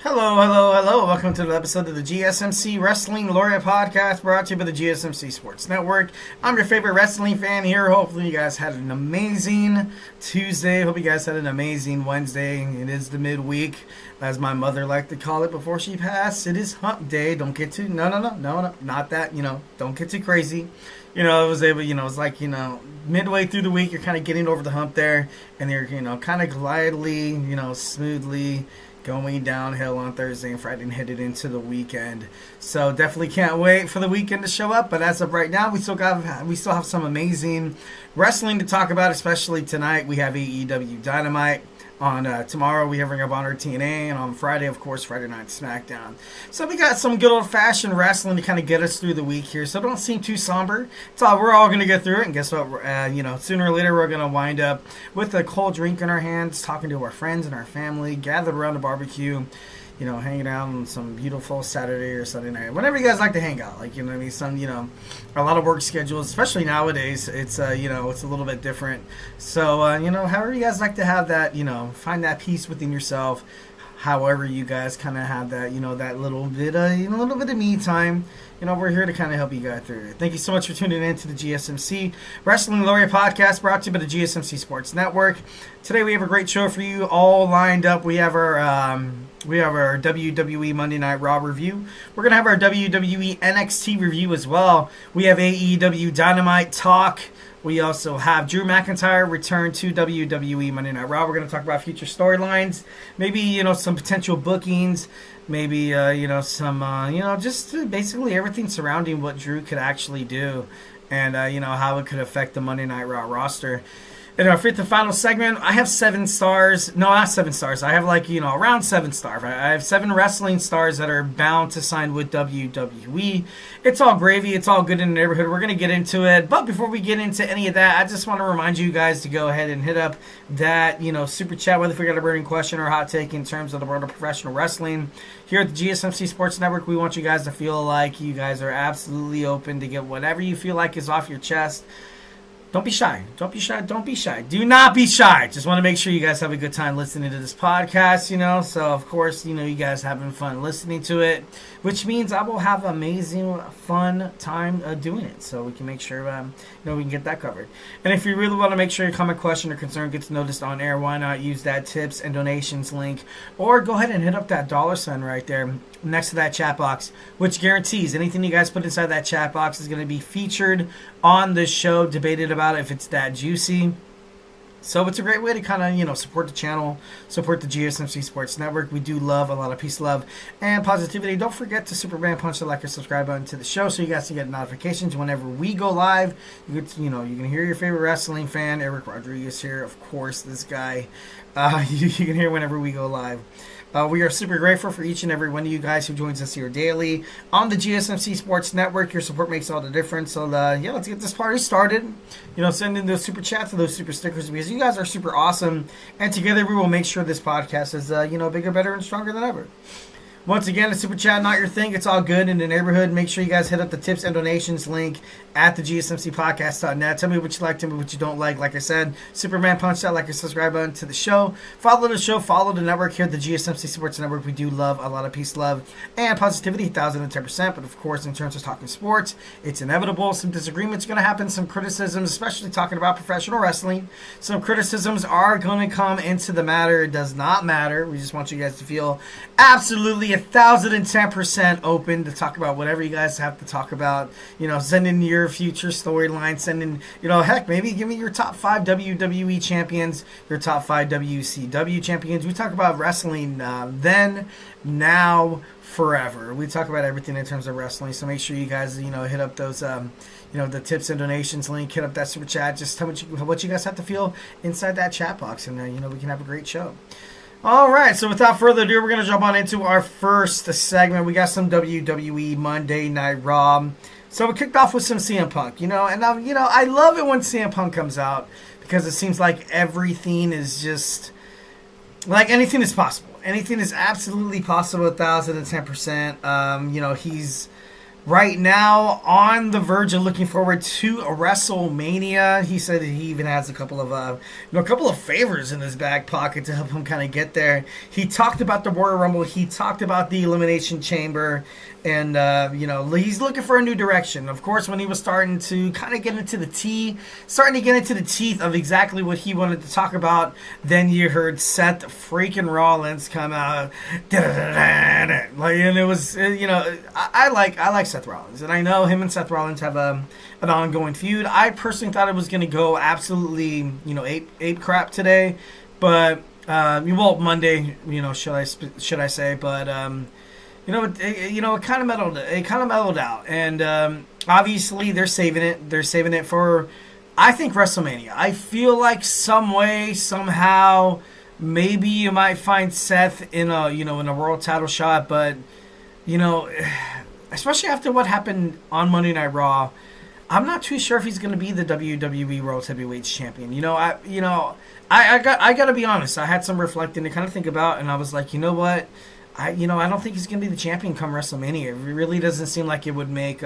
Hello, hello, hello. Welcome to the episode of the GSMC Wrestling Laureate podcast brought to you by the GSMC Sports Network. I'm your favorite wrestling fan here. Hopefully you guys had an amazing Tuesday. Hope you guys had an amazing Wednesday. It is the midweek, as my mother liked to call it before she passed. It is hump day. Don't get too, no, not that, don't get too crazy. It's like, midway through the week, you're kind of getting over the hump there, and you're, kind of glidely, smoothly going downhill on Thursday and Friday and headed into the weekend. So definitely can't wait for the weekend to show up. But as of right now, we still have some amazing wrestling to talk about, especially tonight. We have AEW Dynamite. On tomorrow, we have Ring of Honor TNA, and on Friday, of course, Friday Night SmackDown. So we got some good old-fashioned wrestling to kind of get us through the week here, so don't seem too somber. We're all going to get through it, and guess what? Sooner or later, we're going to wind up with a cold drink in our hands, talking to our friends and our family, gathered around the barbecue, hanging out on some beautiful Saturday or Sunday night. Whenever you guys like to hang out. A lot of work schedules, especially nowadays, it's a little bit different. So, however you guys like to have that, find that peace within yourself. However you guys kind of have that, that little bit of me time. We're here to kind of help you guys through it. Thank you so much for tuning in to the GSMC Wrestling Laureate podcast brought to you by the GSMC Sports Network. Today we have a great show for you all lined up. We have our WWE Monday Night RAW review. We're going to have our WWE NXT review as well. We have AEW Dynamite talk. We also have Drew McIntyre return to WWE Monday Night RAW. We're going to talk about future storylines, maybe, some potential bookings, maybe, just basically everything surrounding what Drew could actually do and, how it could affect the Monday Night RAW roster. In our fifth and final segment, I have 7 stars. No, not 7 stars. I have around 7 stars. I have 7 wrestling stars that are bound to sign with WWE. It's all gravy. It's all good in the neighborhood. We're going to get into it. But before we get into any of that, I just want to remind you guys to go ahead and hit up that, super chat, whether if we got a burning question or hot take in terms of the world of professional wrestling. Here at the GSMC Sports Network, we want you guys to feel like you guys are absolutely open to get whatever you feel like is off your chest. Don't be shy. Don't be shy. Don't be shy. Do not be shy. Just want to make sure you guys have a good time listening to this podcast, So, of course, you guys having fun listening to it, which means I will have amazing, fun time doing it. So we can make sure, we can get that covered. And if you really want to make sure your comment, question, or concern gets noticed on air, why not use that tips and donations link? Or go ahead and hit up that $sign right there next to that chat box, which guarantees anything you guys put inside that chat box is going to be featured on this show, debated about if it's that juicy. So it's a great way to kind of, support the channel, support the GSMC Sports Network. We do love a lot of peace, love, and positivity. Don't forget to Superman punch the like or subscribe button to the show so you guys can get notifications whenever we go live. You can hear your favorite wrestling fan, Eric Rodriguez here, of course, this guy. You can hear whenever we go live. We are super grateful for each and every one of you guys who joins us here daily on the GSMC Sports Network. Your support makes all the difference. So, let's get this party started. Send in those super chats and those super stickers because you guys are super awesome. And together we will make sure this podcast is, bigger, better, and stronger than ever. Once again, a super chat, not your thing. It's all good in the neighborhood. Make sure you guys hit up the tips and donations link at the GSMCpodcast.net. Tell me what you like, tell me what you don't like. Like I said, Superman punch that like and subscribe button to the show. Follow the show, follow the network here at the GSMC Sports Network. We do love a lot of peace, love, and positivity, 1,010%. But of course, in terms of talking sports, it's inevitable. Some disagreements are going to happen, some criticisms, especially talking about professional wrestling. Some criticisms are going to come into the matter. It does not matter. We just want you guys to feel absolutely 1,010% open to talk about whatever you guys have to talk about. Send in your future storyline. Send in, heck, maybe give me your top 5 WWE champions, your top 5 WCW champions. We talk about wrestling then, now, forever. We talk about everything in terms of wrestling. So make sure you guys, hit up those, the tips and donations link. Hit up that super chat. Just tell me what you guys have to feel inside that chat box, and we can have a great show. All right, so without further ado, we're going to jump on into our first segment. We got some WWE Monday Night RAW. So we kicked off with some CM Punk, and I love it when CM Punk comes out because it seems like everything is just, like anything is possible. Anything is absolutely possible, 1,010%. He's right now on the verge of looking forward to a WrestleMania. He said that he even has a couple of favors in his back pocket to help him kind of get there. He talked about the Royal Rumble. He talked about the Elimination Chamber. And, he's looking for a new direction. Of course, when he was starting to kind of get into the teeth of exactly what he wanted to talk about, then you heard Seth freaking Rollins come out. And it was, I like Seth Rollins. And I know him and Seth Rollins have an ongoing feud. I personally thought it was going to go absolutely, ape crap today. But, Monday, should I say. But, it kind of mellowed out, and obviously they're saving it. They're saving it for, I think, WrestleMania. I feel like some way, somehow, maybe you might find Seth in a world title shot, but especially after what happened on Monday Night Raw, I'm not too sure if he's going to be the WWE World Heavyweight Champion. I got to be honest. I had some reflecting to kind of think about, and I was like, you know what? I don't think he's going to be the champion come WrestleMania. It really doesn't seem like it would make,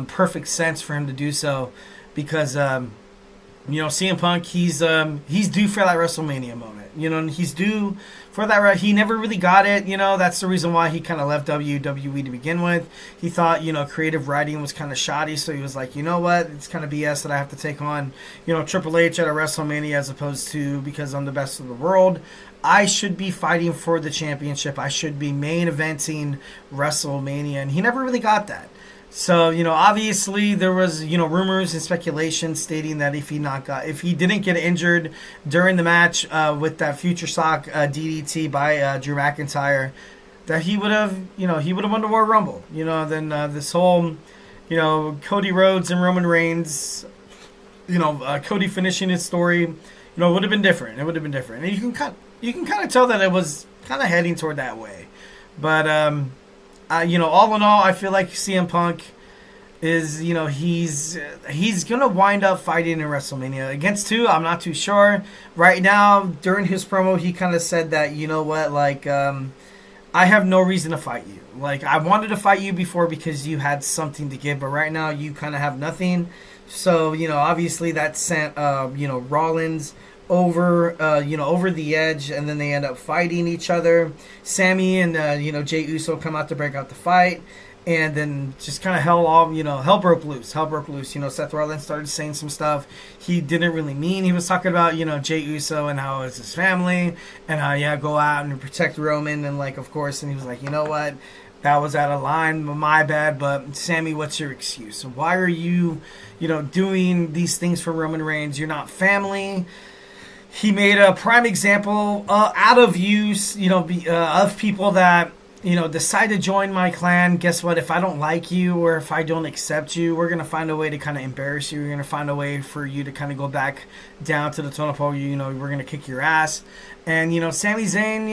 perfect sense for him to do so, because, CM Punk, he's due for that WrestleMania moment. He's due for that. He never really got it. That's the reason why he kind of left WWE to begin with. He thought, creative writing was kind of shoddy, so he was like, you know what, it's kind of BS that I have to take on, Triple H at a WrestleMania as opposed to, because I'm the best of the world, I should be fighting for the championship. I should be main eventing WrestleMania, and he never really got that. So, obviously there was, rumors and speculation stating that if he didn't get injured during the match with that Future Shock DDT by Drew McIntyre, that he would have won the Royal Rumble. Then this whole, Cody Rhodes and Roman Reigns, Cody finishing his story, would have been different. It would have been different. And you can kind of tell that it was kind of heading toward that way. But, all in all, I feel like CM Punk is, he's going to wind up fighting in WrestleMania. Against who? I'm not too sure. Right now, during his promo, he kind of said that, I have no reason to fight you. I wanted to fight you before because you had something to give, but right now you kind of have nothing. So, obviously that sent, Rollins over the edge, and then they end up fighting each other. Sammy and Jey Uso come out to break out the fight, and then just kind of hell broke loose. Seth Rollins started saying some stuff he didn't really mean. He was talking about Jey Uso and how it's his family, and how go out and protect Roman, and of course, and he was like, you know what, that was out of line, my bad. But Sammy, what's your excuse? Why are you doing these things for Roman Reigns? You're not family. He made a prime example out of use, of people that, decide to join my clan. Guess what? If I don't like you, or if I don't accept you, we're going to find a way to kind of embarrass you. We're going to find a way for you to kind of go back down to the totem pole. We're going to kick your ass. And, Sami Zayn,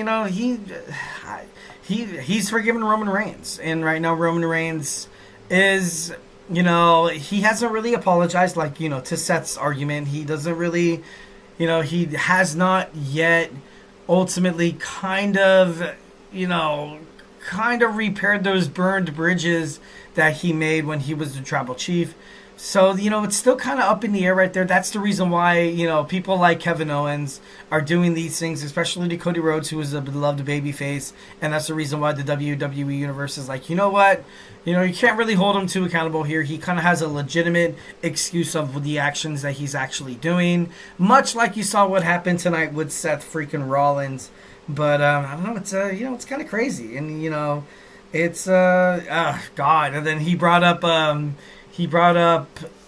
he's forgiven Roman Reigns. And right now Roman Reigns is, he hasn't really apologized, to Seth's argument. He doesn't really... he has not yet ultimately kind of repaired those burned bridges that he made when he was the tribal chief. So, it's still kind of up in the air right there. That's the reason why, people like Kevin Owens are doing these things, especially to Cody Rhodes, who is a beloved babyface. And that's the reason why the WWE Universe is like, you know what? You can't really hold him too accountable here. He kind of has a legitimate excuse of the actions that he's actually doing. Much like you saw what happened tonight with Seth freaking Rollins. But, I don't know, it's, it's kind of crazy. And, it's, God. And then he brought up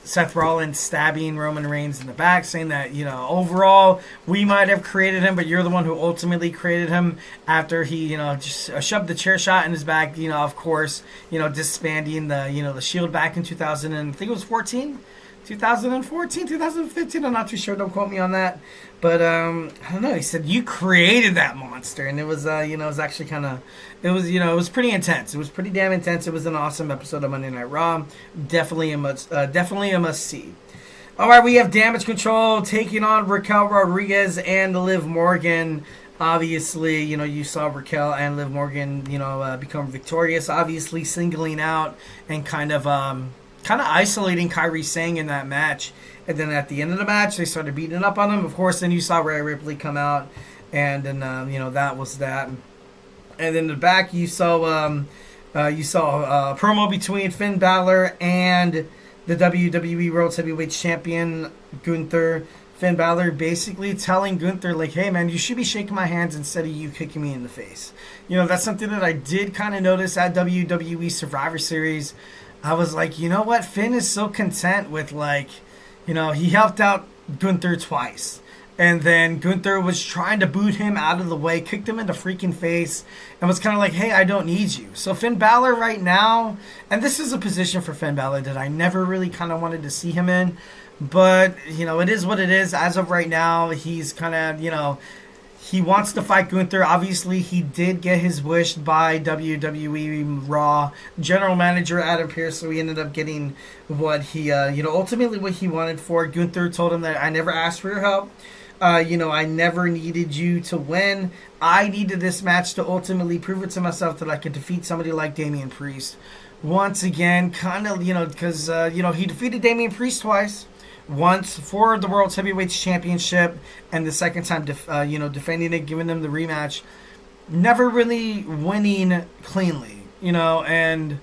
Seth Rollins stabbing Roman Reigns in the back, saying that, overall, we might have created him, but you're the one who ultimately created him, after he, just shoved the chair shot in his back, of course, disbanding the Shield back in 2015, I'm not too sure, don't quote me on that. But, I don't know, he said, you created that monster, and it was, it was actually kind of, it was pretty intense. It was pretty damn intense. It was an awesome episode of Monday Night Raw. Definitely a must see. All right, we have Damage Control taking on Raquel Rodriguez and Liv Morgan. Obviously, you saw Raquel and Liv Morgan, become victorious. Obviously, singling out and kind of isolating Kairi Sane in that match. And then at the end of the match, they started beating up on him. Of course, then you saw Rhea Ripley come out, and then that was that. And then in the back, you saw a promo between Finn Balor and the WWE World Heavyweight Champion Gunther. Finn Balor basically telling Gunther, like, hey, man, you should be shaking my hands instead of you kicking me in the face. That's something that I did kind of notice at WWE Survivor Series. I was like, you know what? Finn is so content with, like, he helped out Gunther twice. And then Gunther was trying to boot him out of the way, kicked him in the freaking face, and was kind of like, hey, I don't need you. So Finn Balor right now, and this is a position for Finn Balor that I never really kind of wanted to see him in. But, it is what it is. As of right now, he's kind of, he wants to fight Gunther. Obviously, he did get his wish by WWE Raw general manager Adam Pearce, so he ended up getting what he, ultimately what he wanted for. Gunther told him that I never asked for your help. I never needed you to win. I needed this match to ultimately prove it to myself that I could defeat somebody like Damian Priest. Once again, kind of, because, he defeated Damian Priest twice. Once for the World Heavyweight Championship, and the second time, defending it, giving them the rematch. Never really winning cleanly, and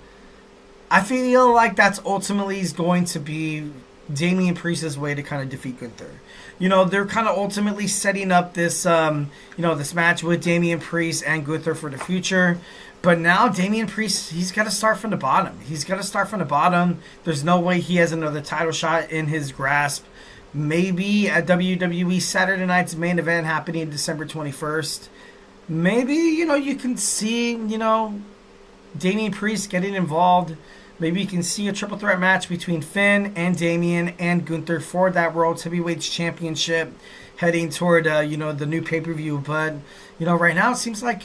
I feel like that's ultimately going to be Damian Priest's way to kind of defeat Gunther. They're kind of ultimately setting up this, this match with Damian Priest and Gunther for the future. But now Damian Priest, he's got to start from the bottom. There's no way he has another title shot in his grasp. Maybe at WWE Saturday Night's main event happening December 21st. Maybe, you can see, Damian Priest getting involved. Maybe you can see a triple threat match between Finn and Damian and Gunther for that World Heavyweight Championship heading toward, the new pay-per-view. But, right now it seems like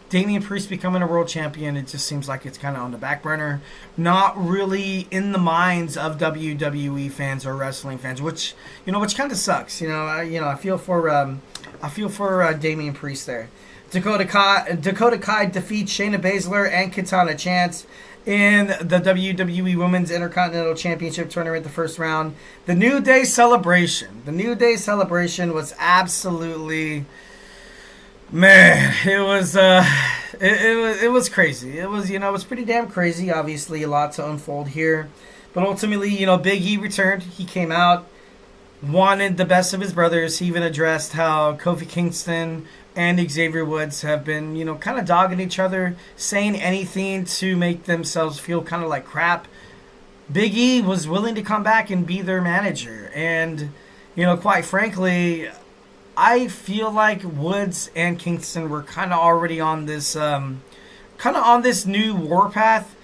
Damian Priest becoming a world champion, it just seems like it's kind of on the back burner. Not really in the minds of WWE fans or wrestling fans, which kind of sucks. I feel for Damian Priest there. Dakota Kai defeats Shayna Baszler and Katana Chance in the WWE Women's Intercontinental Championship tournament, the first round. The New Day celebration. The New Day celebration was absolutely... Man, it was crazy. It was pretty damn crazy. Obviously, a lot to unfold here, but ultimately, Big E returned. He came out, wanted the best of his brothers. He even addressed how Kofi Kingston and Xavier Woods have been, kind of dogging each other, saying anything to make themselves feel kind of like crap. Big E was willing to come back and be their manager, and quite frankly, I feel like Woods and Kingston were kind of already on this, new warpath.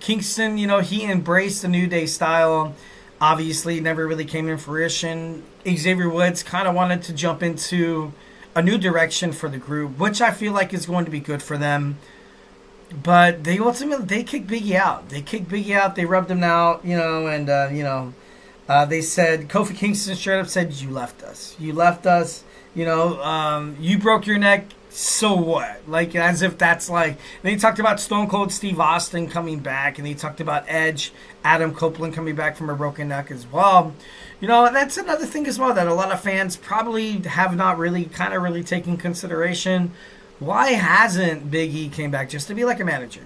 Kingston, he embraced the New Day style. Obviously, never really came in fruition. Xavier Woods kind of wanted to jump into a new direction for the group, which I feel like is going to be good for them. But they kicked Biggie out. They rubbed him out, they said, Kofi Kingston straight up said, you left us. You broke your neck, so what? Like, as if that's like... Then he talked about Stone Cold Steve Austin coming back, and he talked about Edge, Adam Copeland coming back from a broken neck as well. That's another thing as well that a lot of fans probably have not really taken consideration. Why hasn't Big E came back just to be like a manager?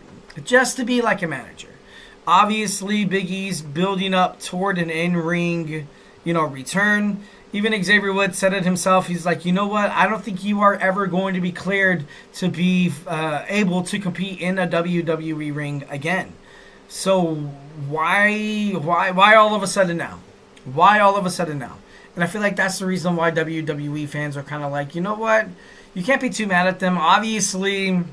Obviously, Big E's building up toward an in-ring, return. Even Xavier Woods said it himself. He's like, you know what? I don't think you are ever going to be cleared to be able to compete in a WWE ring again. So why all of a sudden now? And I feel like that's the reason why WWE fans are kind of like, you know what? You can't be too mad at them. Obviously...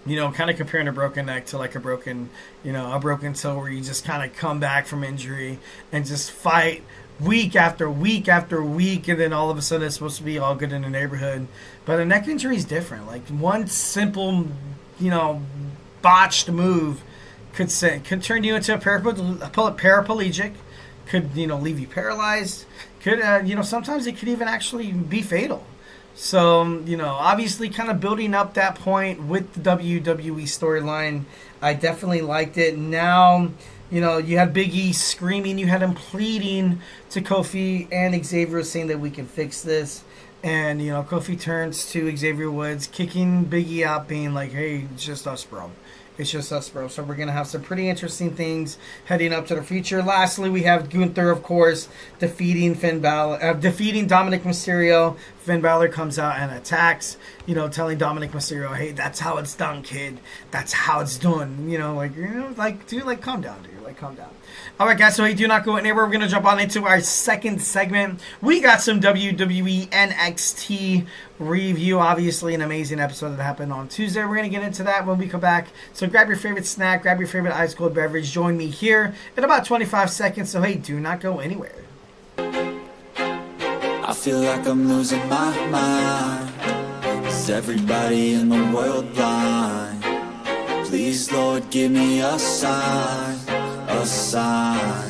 kind of comparing a broken neck to like a broken toe where you just kind of come back from injury and just fight week after week after week, and then all of a sudden it's supposed to be all good in the neighborhood. But a neck injury is different. Like one simple, botched move could turn you into a paraplegic, could leave you paralyzed, could sometimes it could even actually be fatal. So, obviously kind of building up that point with the WWE storyline. I definitely liked it. Now, you had Big E screaming, you had him pleading to Kofi and Xavier saying that we can fix this. And, Kofi turns to Xavier Woods, kicking Big E out, being like, hey, it's just us, bro. It's just us, bro. So we're going to have some pretty interesting things heading up to the future. Lastly, we have Gunther, of course, defeating Dominic Mysterio. Finn Balor comes out and attacks, telling Dominic Mysterio, hey, that's how it's done, kid. That's how it's done. Dude, calm down, dude. Calm down. All right, guys, so do not go anywhere. We're going to jump on into our second segment. We got some WWE NXT review. Obviously, an amazing episode that happened on Tuesday. We're going to get into that when we come back. So grab your favorite snack, grab your favorite ice cold beverage. Join me here in about 25 seconds. So, hey, do not go anywhere. I feel like I'm losing my mind. Is everybody in the world blind? Please, Lord, give me a sign, a sign.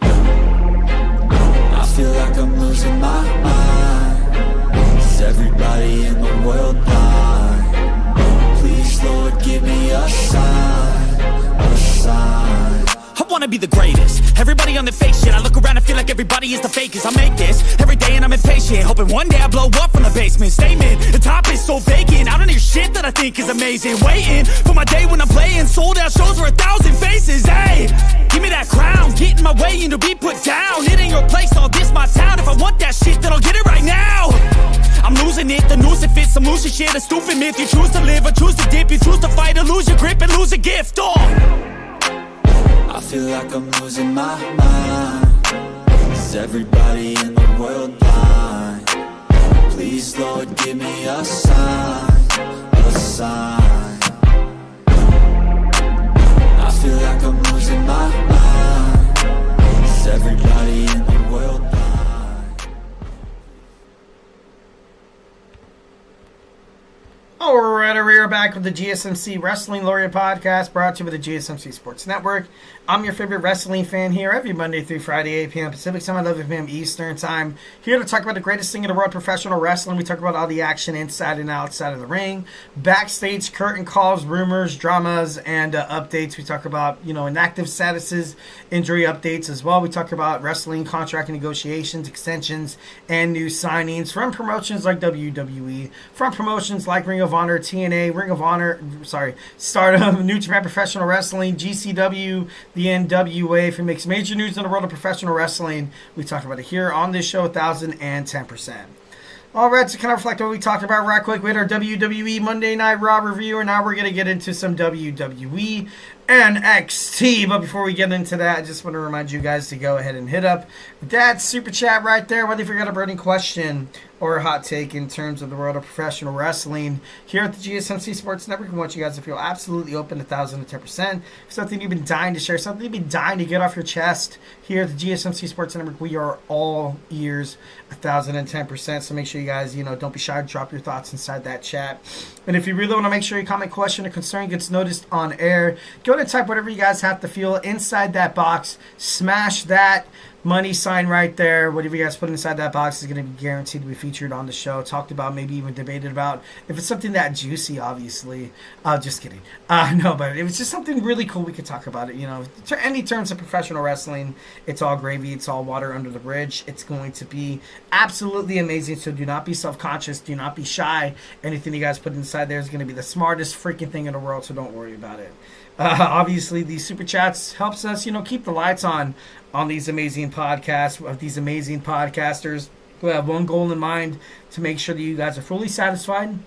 I feel like I'm losing my mind. Is everybody in the world blind? Please, Lord, give me a sign, a sign. I wanna be the greatest. Everybody on the fake shit. I look around and feel like everybody is the fakest. I make this every day and I'm impatient, hoping one day I blow up from the basement. Statement, the top is so vacant. I don't hear shit that I think is amazing. Waiting for my day when I'm playing sold out shows for 1,000 faces. Hey, give me that crown, get in my way and to be put down. It ain't your place, all this my town. If I want that shit, then I'll get it right now. I'm losing it, the noose it fits. I'm losing shit, a stupid myth. You choose to live or choose to dip. You choose to fight or lose your grip and lose a gift. I feel like I'm losing my mind. Is everybody in the world blind? Please, Lord, give me a sign, a sign. I feel like I'm losing my mind. Is everybody in the world blind? Alright, we are back with the GSMC Wrestling Laureate podcast, brought to you by the GSMC Sports Network. I'm your favorite wrestling fan here every Monday through Friday, 8 p.m. Pacific Time, 11 p.m. Eastern Time. Here to talk about the greatest thing in the world, professional wrestling. We talk about all the action inside and outside of the ring, backstage, curtain calls, rumors, dramas, and updates. We talk about, inactive statuses, injury updates as well. We talk about wrestling, contract negotiations, extensions, and new signings from promotions like WWE, from promotions like Ring of Honor, TNA, Stardom, New Japan Professional Wrestling, GCW, the NWA. If it makes major news in the world of professional wrestling, we talk about it here on this show, 1010%. All right, to kind of reflect on what we talked about right quick, we had our WWE Monday Night Raw review, and now we're going to get into some WWE NXT. But before we get into that, I just want to remind you guys to go ahead and hit up that super chat right there, whether if you got a burning question or a hot take in terms of the world of professional wrestling. Here at the GSMC Sports Network, we want you guys to feel absolutely open 1,010%. Something you've been dying to share, something you've been dying to get off your chest. Here at the GSMC Sports Network, we are all ears 1,010%. So make sure you guys, don't be shy to drop your thoughts inside that chat. And if you really want to make sure your comment, question, or concern gets noticed on air, go ahead and type whatever you guys have to feel inside that box. Smash that money sign right there. Whatever you guys put inside that box is going to be guaranteed to be featured on the show, talked about, maybe even debated about. If it's something that juicy, obviously. Just kidding. No, but if it's just something really cool, we could talk about it. Any terms of professional wrestling, it's all gravy. It's all water under the bridge. It's going to be absolutely amazing. So do not be self-conscious. Do not be shy. Anything you guys put inside there is going to be the smartest freaking thing in the world, so don't worry about it. Obviously, these super chats helps us, keep the lights on these amazing podcasts, of these amazing podcasters who have one goal in mind, to make sure that you guys are fully satisfied,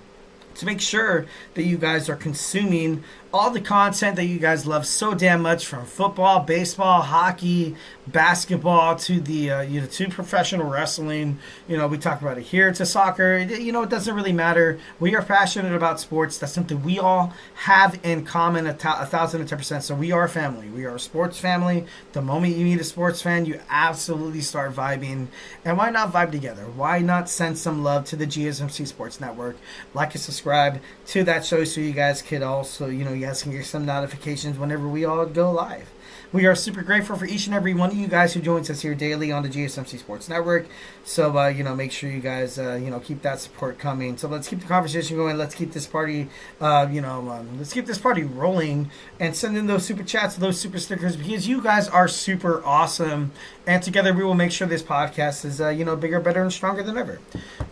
to make sure that you guys are consuming all the content that you guys love so damn much, from football, baseball, hockey, basketball, to the to professional wrestling. We talk about it here, to soccer. It doesn't really matter. We are passionate about sports. That's something we all have in common 1,010%. So we are a family. We are a sports family. The moment you meet a sports fan, you absolutely start vibing. And why not vibe together? Why not send some love to the GSMC Sports Network? Like and subscribe to that show so you guys could also, you guys can get some notifications whenever we all go live. We are super grateful for each and every one of you guys who joins us here daily on the GSMC Sports Network. So, make sure you guys, keep that support coming. So let's keep the conversation going. Let's keep this party, let's keep this party rolling and send in those super chats, those super stickers, because you guys are super awesome. And together we will make sure this podcast is, bigger, better, and stronger than ever.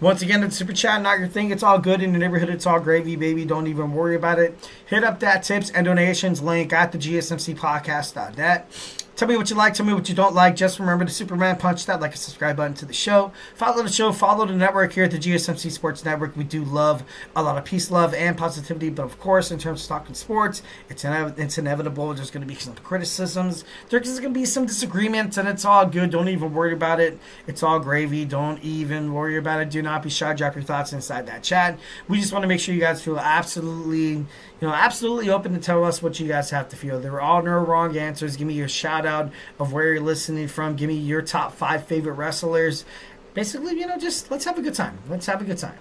Once again, it's super chat, not your thing. It's all good in the neighborhood. It's all gravy, baby. Don't even worry about it. Hit up that tips and donations link at the GSMCpodcast.net. Tell me what you like, tell me what you don't like. Just remember to Superman punch that like and subscribe button to the show. Follow the show, follow the network here at the GSMC Sports Network. We do love a lot of peace, love, and positivity. But of course, in terms of talking sports, it's inevitable. There's going to be some criticisms. There's going to be some disagreements, and it's all good. Don't even worry about it. It's all gravy. Don't even worry about it. Do not be shy. Drop your thoughts inside that chat. We just want to make sure you guys feel absolutely open to tell us what you guys have to feel. There are no wrong answers. Give me your shout out of where you're listening from. Give me your top 5 favorite wrestlers. Basically, just let's have a good time. Let's have a good time.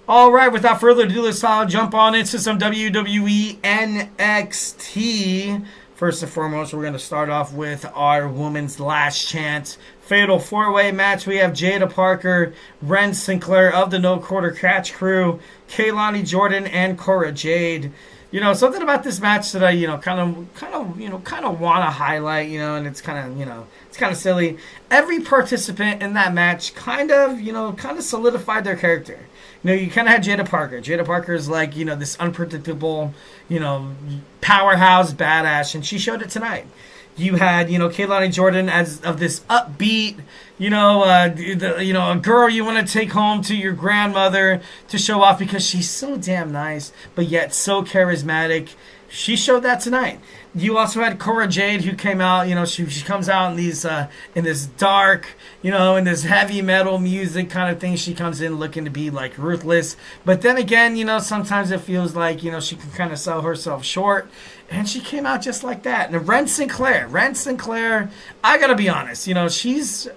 All right, without further ado, let's jump on into some WWE NXT. First and foremost, we're going to start off with our Women's Last Chance Fatal 4-Way match. We have Jada Parker, Ren Sinclair of the No Quarter Catch Crew, Kaylani Jordynne, and Cora Jade. Something about this match that I, kind of want to highlight, and it's kind of silly. Every participant in that match kind of solidified their character. You kind of had Jada Parker. Jada Parker is like, this unpredictable, powerhouse badass, and she showed it tonight. You had, Kaylani Jordynne as of this upbeat, a girl you want to take home to your grandmother to show off because she's so damn nice, but yet so charismatic. She showed that tonight. You also had Cora Jade, who came out, she comes out in these in this dark, in this heavy metal music kind of thing. She comes in looking to be like ruthless. But then again, sometimes it feels like, she can kind of sell herself short. And she came out just like that. And Ren Sinclair, I gotta be honest, she's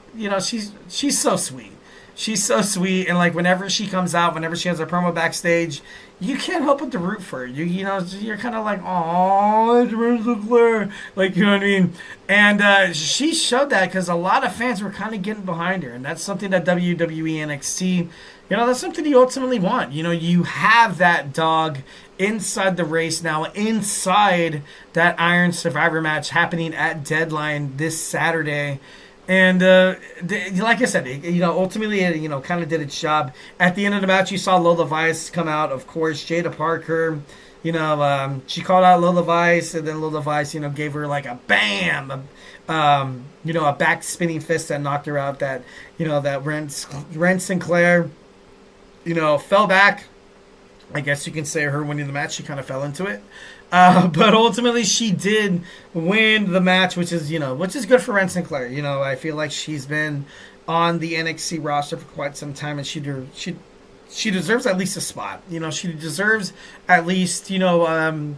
so sweet. She's so sweet, and like whenever she comes out, whenever she has her promo backstage, you can't help but to root for her. You're kind of like, oh, it's Ren Sinclair, like, you know what I mean? And she showed that because a lot of fans were kind of getting behind her, and that's something that WWE NXT, that's something you ultimately want. You have that dog inside the race now, inside that Iron Survivor match happening at Deadline this Saturday. And like I said, ultimately it, kind of did its job. At the end of the match, you saw Lola Vice come out. Of course, Jada Parker, she called out Lola Vice, and then Lola Vice, gave her like a bam, a back spinning fist that knocked her out. That, that Ren Sinclair, fell back. I guess you can say her winning the match. She kind of fell into it. But ultimately, she did win the match, which is good for Ren Sinclair. I feel like she's been on the NXT roster for quite some time, and she deserves at least a spot. She deserves at least, to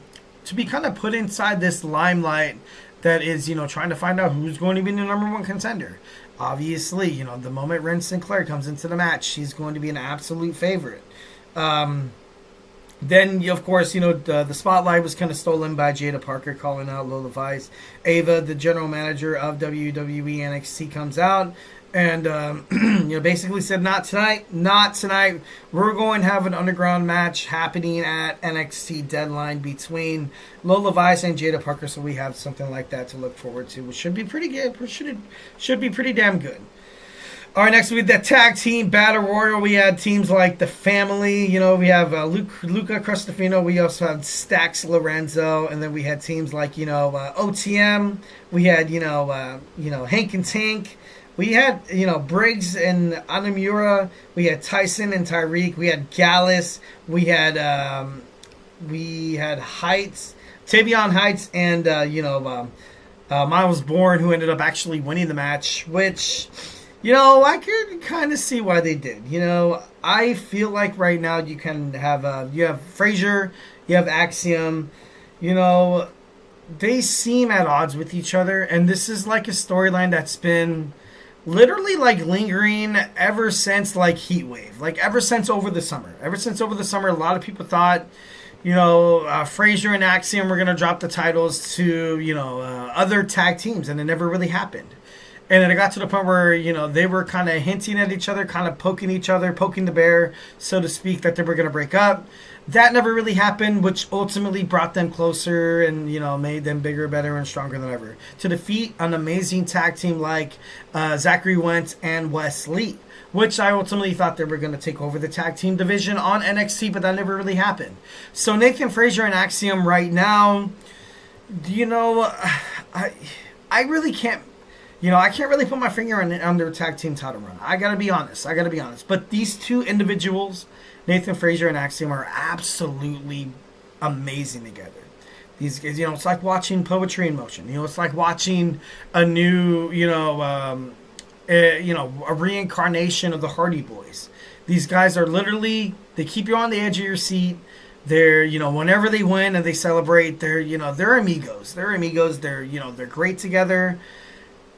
be kind of put inside this limelight that is, trying to find out who's going to be the number one contender. Obviously, the moment Ren Sinclair comes into the match, she's going to be an absolute favorite. Then, of course, the spotlight was kind of stolen by Jada Parker calling out Lola Vice. Ava, the general manager of WWE NXT, comes out and, basically said, not tonight. We're going to have an underground match happening at NXT Deadline between Lola Vice and Jada Parker. So we have something like that to look forward to, which should be pretty good. Should be pretty damn good. All right, next we had the Tag Team Battle Royal. We had teams like The Family. We have Luca Cristofino. We also had Stax Lorenzo. And then we had teams like, OTM. We had, Hank and Tank. We had, Briggs and Anamura. We had Tyson and Tyreek. We had Gallus. We had Heights, Tavion Heights, and, Miles Bourne, who ended up actually winning the match, which... I could kind of see why they did. I feel like right now you can have you have Frazier, you have Axiom. They seem at odds with each other, and this is like a storyline that's been literally like lingering ever since like Heatwave, like ever since over the summer. A lot of people thought, Frazier and Axiom were going to drop the titles to, other tag teams, and it never really happened. And then it got to the point where, they were kind of hinting at each other, kind of poking each other, poking the bear, so to speak, that they were going to break up. That never really happened, which ultimately brought them closer and, made them bigger, better, and stronger than ever. To defeat an amazing tag team like Zachary Wentz and Wes Lee, which I ultimately thought they were going to take over the tag team division on NXT, but that never really happened. So Nathan Frazier and Axiom right now, I really can't, I can't really put my finger on their tag team title run. I got to be honest. But these two individuals, Nathan Frazier and Axiom, are absolutely amazing together. These guys, it's like watching poetry in motion. It's like watching a new, a reincarnation of the Hardy Boys. These guys are literally, they keep you on the edge of your seat. They're, whenever they win and they celebrate, they're amigos. They're great together.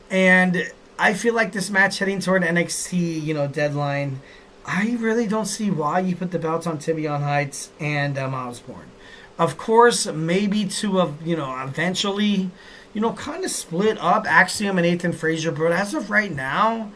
And I feel like this match heading toward NXT, deadline, I really don't see why you put the belts on Tibion Heights and Osborne. Of course, maybe to, eventually, kind of split up Axiom and Nathan Frazier. But as of right now,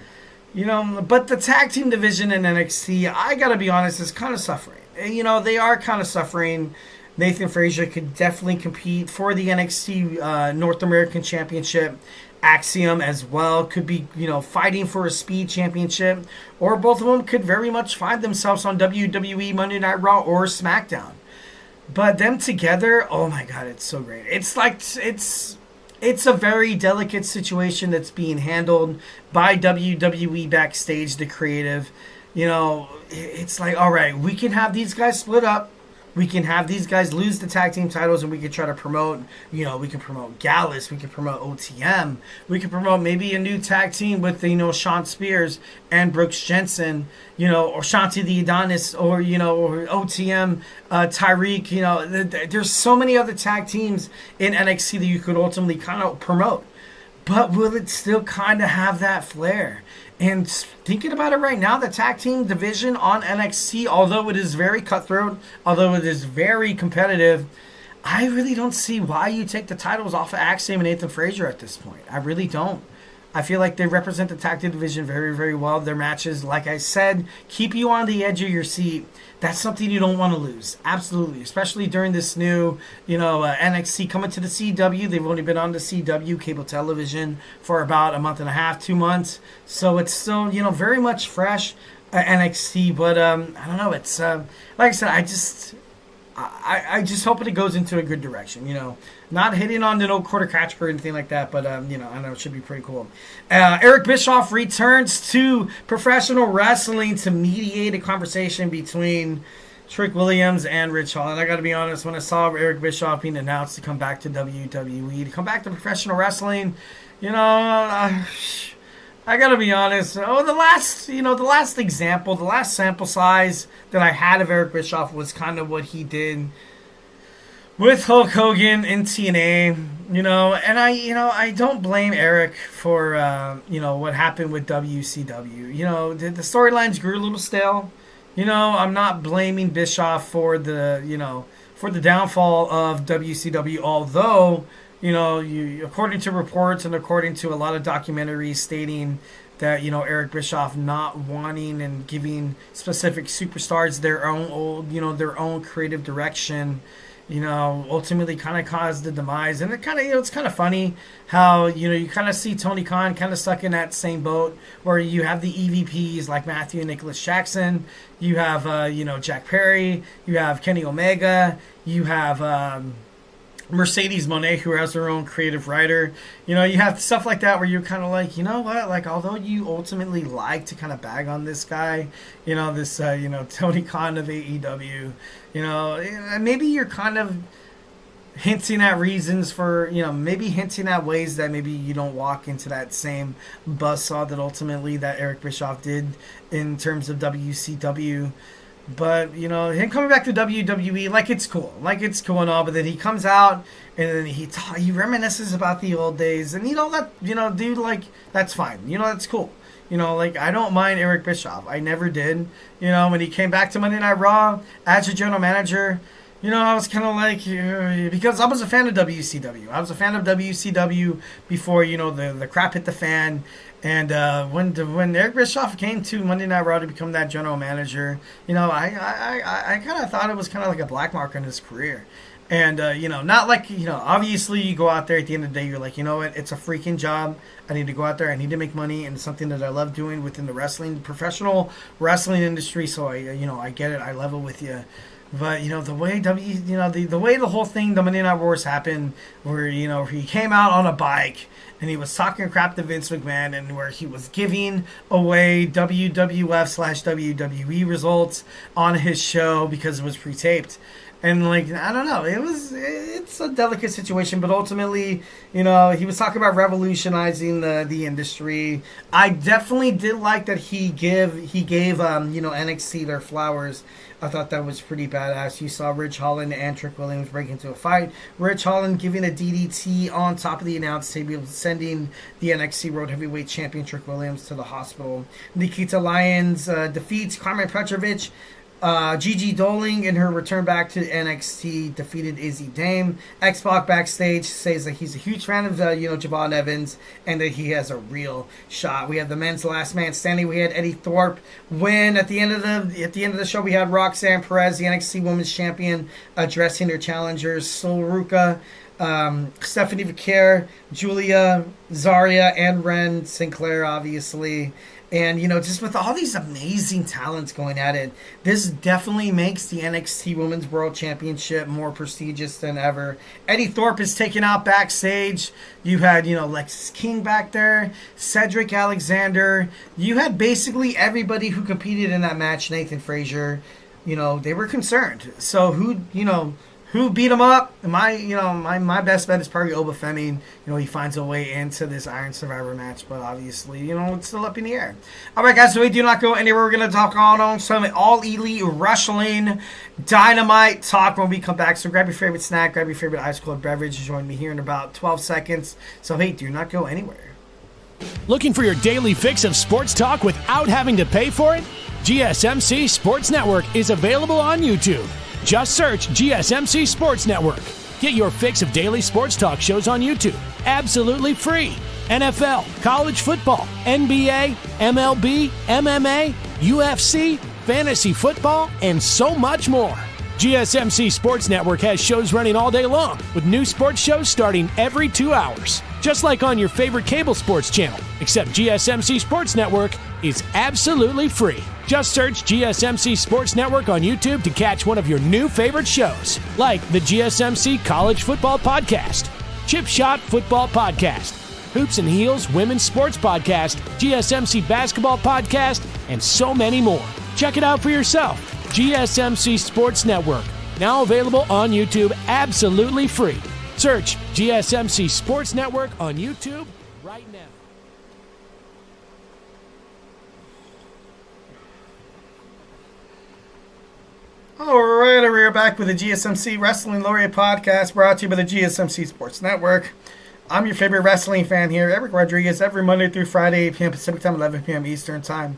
but the tag team division in NXT, I got to be honest, is kind of suffering. They are kind of suffering. Nathan Frazier could definitely compete for the NXT North American Championship. Axiom as well could be, fighting for a speed championship, or both of them could very much find themselves on WWE Monday Night Raw or SmackDown. But them together, oh my God, it's so great. It's like, it's a very delicate situation that's being handled by WWE backstage, the creative. It's like, all right, we can have these guys split up. We can have these guys lose the tag team titles, and we can try to promote, we can promote Gallus, we can promote OTM, we can promote maybe a new tag team with, Sean Spears and Brooks Jensen, or Shanti the Adonis, or, or OTM, Tyreek, there's so many other tag teams in NXT that you could ultimately kind of promote. But will it still kind of have that flair? And thinking about it right now, the tag team division on NXT, although it is very cutthroat, although it is very competitive, I really don't see why you take the titles off of Axiom and Nathan Frazier at this point. I really don't. I feel like they represent the tag team division very, very well. Their matches, like I said, keep you on the edge of your seat. That's something you don't want to lose. Absolutely. Especially during this new, NXT coming to the CW. They've only been on the CW cable television for about a month and a half, 2 months. So it's still, very much fresh NXT. But I don't know. It's, like I said, I just hope it goes into a good direction, Not hitting on the no quarter catch or anything like that, but, I know it should be pretty cool. Eric Bischoff returns to professional wrestling to mediate a conversation between Trick Williams and Rich Holland. I got to be honest, when I saw Eric Bischoff being announced to come back to WWE, to come back to professional wrestling, I gotta be honest. The last example, the last sample size that I had of Eric Bischoff was kind of what he did with Hulk Hogan in TNA. And I don't blame Eric for what happened with WCW. The storylines grew a little stale. I'm not blaming Bischoff for the downfall of WCW, although. According to reports and according to a lot of documentaries stating that, Eric Bischoff not wanting and giving specific superstars their own creative direction, ultimately kind of caused the demise. And it kind of, it's kind of funny how, you kind of see Tony Khan kind of stuck in that same boat where you have the EVPs like Matthew and Nicholas Jackson, you have, Jack Perry, you have Kenny Omega, you have, Mercedes Moné, who has her own creative writer. You have stuff like that where you're kind of like, like, although you ultimately like to kind of bag on this guy, this, Tony Khan of AEW, maybe you're kind of hinting at reasons for, maybe hinting at ways that maybe you don't walk into that same buzzsaw that ultimately that Eric Bischoff did in terms of WCW. But, him coming back to WWE, it's cool and all, but then he comes out and then he reminisces about the old days, and dude, that's fine. That's cool. I don't mind Eric Bischoff. I never did. When he came back to Monday Night Raw as a general manager, I was kind of like, because I was a fan of WCW. I was a fan of WCW before, the crap hit the fan. And when Eric Bischoff came to Monday Night Raw to become that general manager, I kind of thought it was kind of like a black mark on his career. And, not like, obviously you go out there at the end of the day, you're like, you know what, it's a freaking job. I need to go out there. I need to make money. And it's something that I love doing within the professional wrestling industry. So, I get it. I level with you. But the way the way the whole thing, the Monday Night Wars happened, where he came out on a bike and he was talking crap to Vince McMahon, and where he was giving away WWF/WWE results on his show because it was pre-taped. And I don't know, it's a delicate situation, but ultimately, he was talking about revolutionizing the industry. I definitely did like that he gave NXT their flowers. I thought that was pretty badass. You saw Ridge Holland and Trick Williams break into a fight. Ridge Holland giving a DDT on top of the announce table, sending the NXT World Heavyweight Champion Trick Williams to the hospital. Nikita Lyons defeats Carmen Petrovic. Gigi Doling, in her return back to NXT, defeated Izzy Dame. X-Pac backstage says that he's a huge fan of Javon Evans, and that he has a real shot. We have the men's last man standing. We had Eddie Thorpe win. At the end of the show, we had Roxanne Perez, the NXT Women's Champion, addressing her challengers, Sol Ruka, Stephanie Vaquer, Julia, Zarya, and Ren Sinclair, obviously. And, just with all these amazing talents going at it, this definitely makes the NXT Women's World Championship more prestigious than ever. Eddie Thorpe is taken out backstage. You had, Lexis King back there, Cedric Alexander. You had basically everybody who competed in that match, Nathan Frazier. They were concerned. So who beat him up? My best bet is probably Oba Femi. He finds a way into this Iron Survivor match, but obviously, it's still up in the air. All right, guys, so we do not go anywhere. We're going to talk on some All Elite Wrestling Dynamite talk when we come back. So grab your favorite snack, grab your favorite ice cold beverage. Join me here in about 12 seconds. So, hey, do not go anywhere. Looking for your daily fix of sports talk without having to pay for it? GSMC Sports Network is available on YouTube. Just search GSMC Sports Network. Get your fix of daily sports talk shows on YouTube, absolutely free. NFL, college football, NBA, MLB, MMA, UFC, fantasy football, and so much more. GSMC Sports Network has shows running all day long, with new sports shows starting every 2 hours. Just like on your favorite cable sports channel, except GSMC Sports Network is absolutely free. Just search GSMC Sports Network on YouTube to catch one of your new favorite shows, like the GSMC College Football Podcast, Chip Shot Football Podcast, Hoops and Heels Women's Sports Podcast, GSMC Basketball Podcast, and so many more. Check it out for yourself. GSMC Sports Network, now available on YouTube absolutely free. Search GSMC Sports Network on YouTube right now. All right, we're back with the GSMC Wrestling Laureate podcast, brought to you by the GSMC Sports Network. I'm your favorite wrestling fan here, Eric Rodriguez, every Monday through Friday, 8 p.m. Pacific Time, 11 p.m. Eastern Time.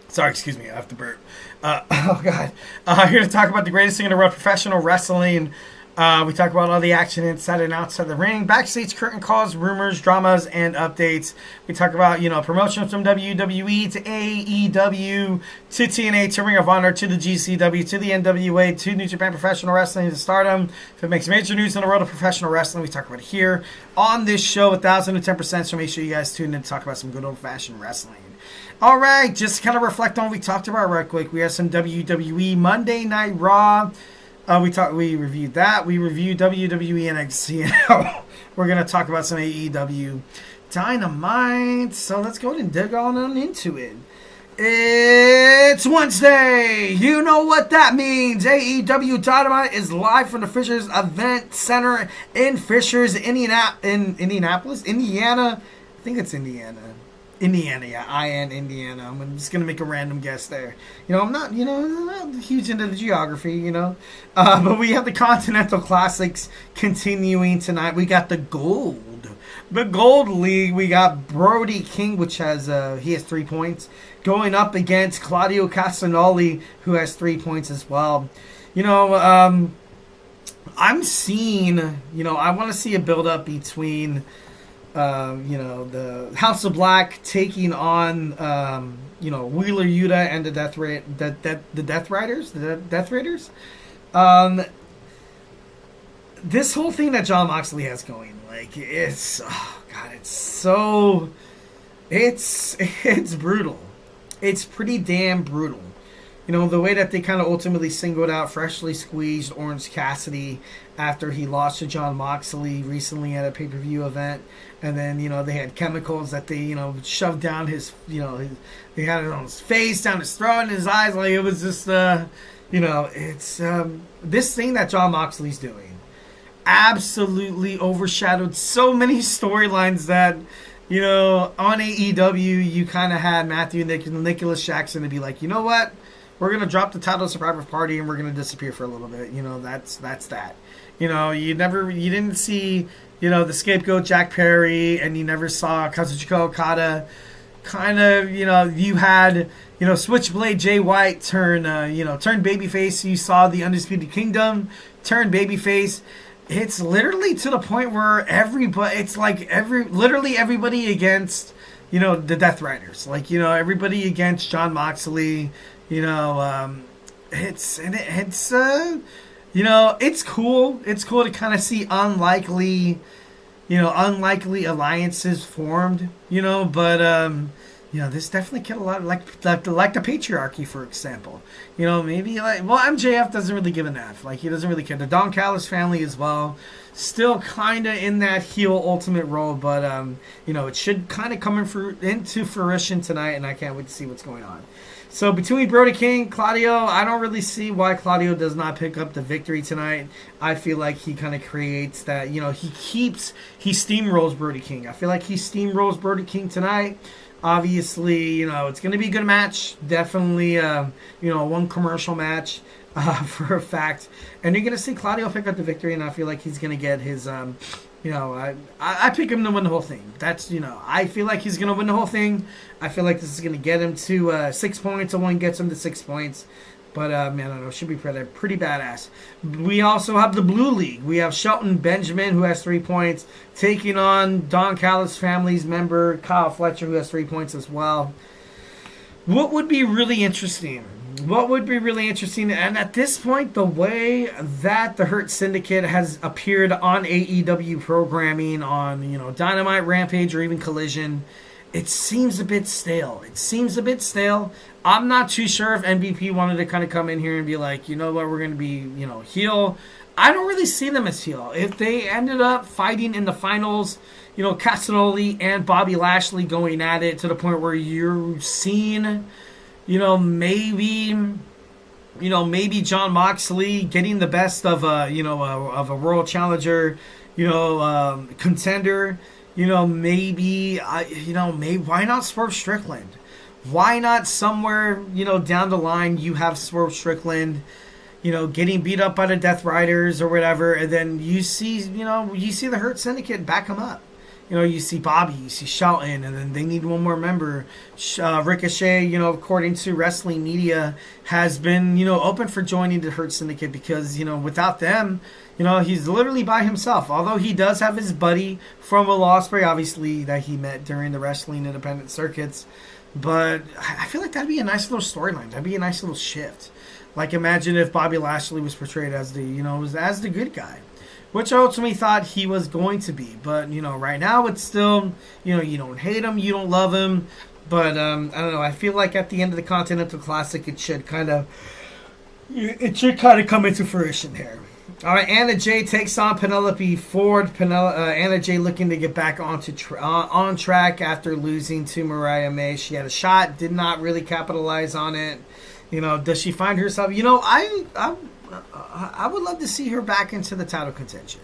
Sorry, excuse me, I have to burp. Here to talk about the greatest thing in the world, professional wrestling. We talk about all the action inside and outside the ring, backstage curtain calls, rumors, dramas, and updates. We talk about, promotions from WWE to AEW to TNA to Ring of Honor to the GCW to the NWA to New Japan Professional Wrestling to Stardom. If it makes major news in the world of professional wrestling, we talk about it here on this show, 1,010%. So make sure you guys tune in to talk about some good old-fashioned wrestling. All right, just kind of reflect on what we talked about right quick. We have some WWE Monday Night Raw. We reviewed that. We reviewed WWE NXT. We're going to talk about some AEW Dynamite. So let's go ahead and dig on into it. It's Wednesday. You know what that means. AEW Dynamite is live from the Fishers Event Center in Fishers, Indianapolis, Indiana. I think it's Indiana. Indiana, Indiana. I'm just going to make a random guess there. I'm not huge into the geography, But we have the Continental Classics continuing tonight. We got the Gold League. We got Brody King, which he has 3 points, going up against Claudio Castagnoli, who has 3 points as well. I'm seeing, I want to see a build-up between, the House of Black taking on, Wheeler Yuta and the Death Raiders. This whole thing that Jon Moxley has going, it's brutal. It's pretty damn brutal. The way that they kind of ultimately singled out freshly squeezed Orange Cassidy after he lost to Jon Moxley recently at a pay-per-view event. And then, they had chemicals that they, shoved down his, they had it on his face, down his throat, and his eyes. It was just, it's, this thing that Jon Moxley's doing absolutely overshadowed so many storylines that, on AEW, you kind of had Nicholas Jackson to be like, you know what? We're going to drop the title Survivor Party and we're going to disappear for a little bit. That's that. You didn't see, the scapegoat Jack Perry, and you never saw Kazuchika Okada. Kind of, you had, Switchblade Jay White turn babyface. You saw the Undisputed Kingdom turn babyface. It's literally to the point where literally everybody against, the Death Riders. Everybody against Jon Moxley. It's cool. It's cool to kind of see unlikely alliances formed, but this definitely killed a lot, like the patriarchy, for example. Maybe MJF doesn't really give an F. He doesn't really care. The Don Callis family as well, still kind of in that heel ultimate role, but it should kind of come into fruition tonight, and I can't wait to see what's going on. So between Brody King, Claudio, I don't really see why Claudio does not pick up the victory tonight. I feel like he kind of creates that, he steamrolls Brody King. I feel like he steamrolls Brody King tonight. Obviously, it's going to be a good match. Definitely, one commercial match for a fact. And you're going to see Claudio pick up the victory, and I feel like he's going to get his, I pick him to win the whole thing. That's, I feel like he's going to win the whole thing. I feel like this is going to get him to 6 points. One gets him to 6 points. But, I don't know. Should be pretty badass. We also have the Blue League. We have Shelton Benjamin, who has 3 points, taking on Don Callis family's member, Kyle Fletcher, who has 3 points as well. What would be really interesting? And at this point, the way that the Hurt Syndicate has appeared on AEW programming, on, Dynamite, Rampage, or even Collision, it seems a bit stale. I'm not too sure if MVP wanted to kind of come in here and be like, you know what, we're going to be, heel. I don't really see them as heel. If they ended up fighting in the finals, Castanoli and Bobby Lashley going at it to the point where you're seeing, maybe Jon Moxley getting the best of a world challenger, contender. Maybe why not Swerve Strickland? Why not somewhere, down the line you have Swerve Strickland, getting beat up by the Death Riders or whatever, and then you see the Hurt Syndicate back him up. You see Bobby, you see Shelton, and then they need one more member. Ricochet, according to Wrestling Media, has been, open for joining the Hurt Syndicate because, without them, he's literally by himself. Although he does have his buddy from Will Ospreay, obviously, that he met during the wrestling independent circuits. But I feel like that'd be a nice little storyline. That'd be a nice little shift. Imagine if Bobby Lashley was portrayed as as the good guy, which I ultimately thought he was going to be. But, right now it's still, you don't hate him, you don't love him. But, I don't know, I feel like at the end of the Continental Classic, it should kind of come into fruition here. All right, Anna Jay takes on Penelope Ford. Anna Jay looking to get back on track after losing to Mariah May. She had a shot, did not really capitalize on it. Does she find herself? I would love to see her back into the title contention.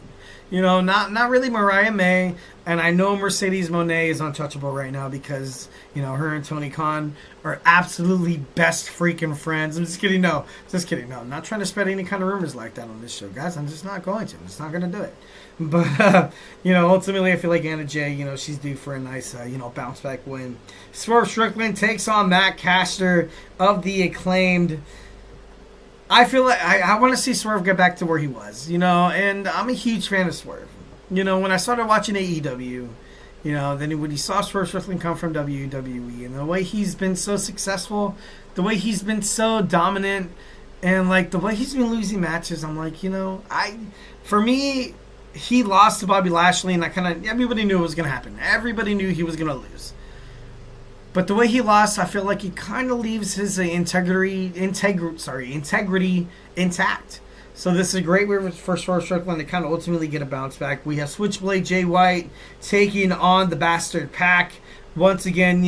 Not really Mariah May, and I know Mercedes Moné is untouchable right now because, her and Tony Khan are absolutely best freaking friends. I'm just kidding. No, I'm not trying to spread any kind of rumors like that on this show, guys. I'm just not going to. I'm just not going to do it. But, ultimately I feel like Anna Jay, she's due for a nice, bounce back win. Swerve Strickland takes on Matt Caster of the Acclaimed. I feel like I want to see Swerve get back to where he was, and I'm a huge fan of Swerve. When I started watching AEW, then when you saw Swerve Strickland come from WWE, and the way he's been so successful, the way he's been so dominant, and like the way he's been losing matches, I'm like, for me, he lost to Bobby Lashley, and everybody knew it was going to happen. Everybody knew he was going to lose. But the way he lost, I feel like he kind of leaves his integrity intact. So this is a great way for Swerve Strickland to kind of ultimately get a bounce back. We have Switchblade Jay White taking on the Bastard Pack. Once again,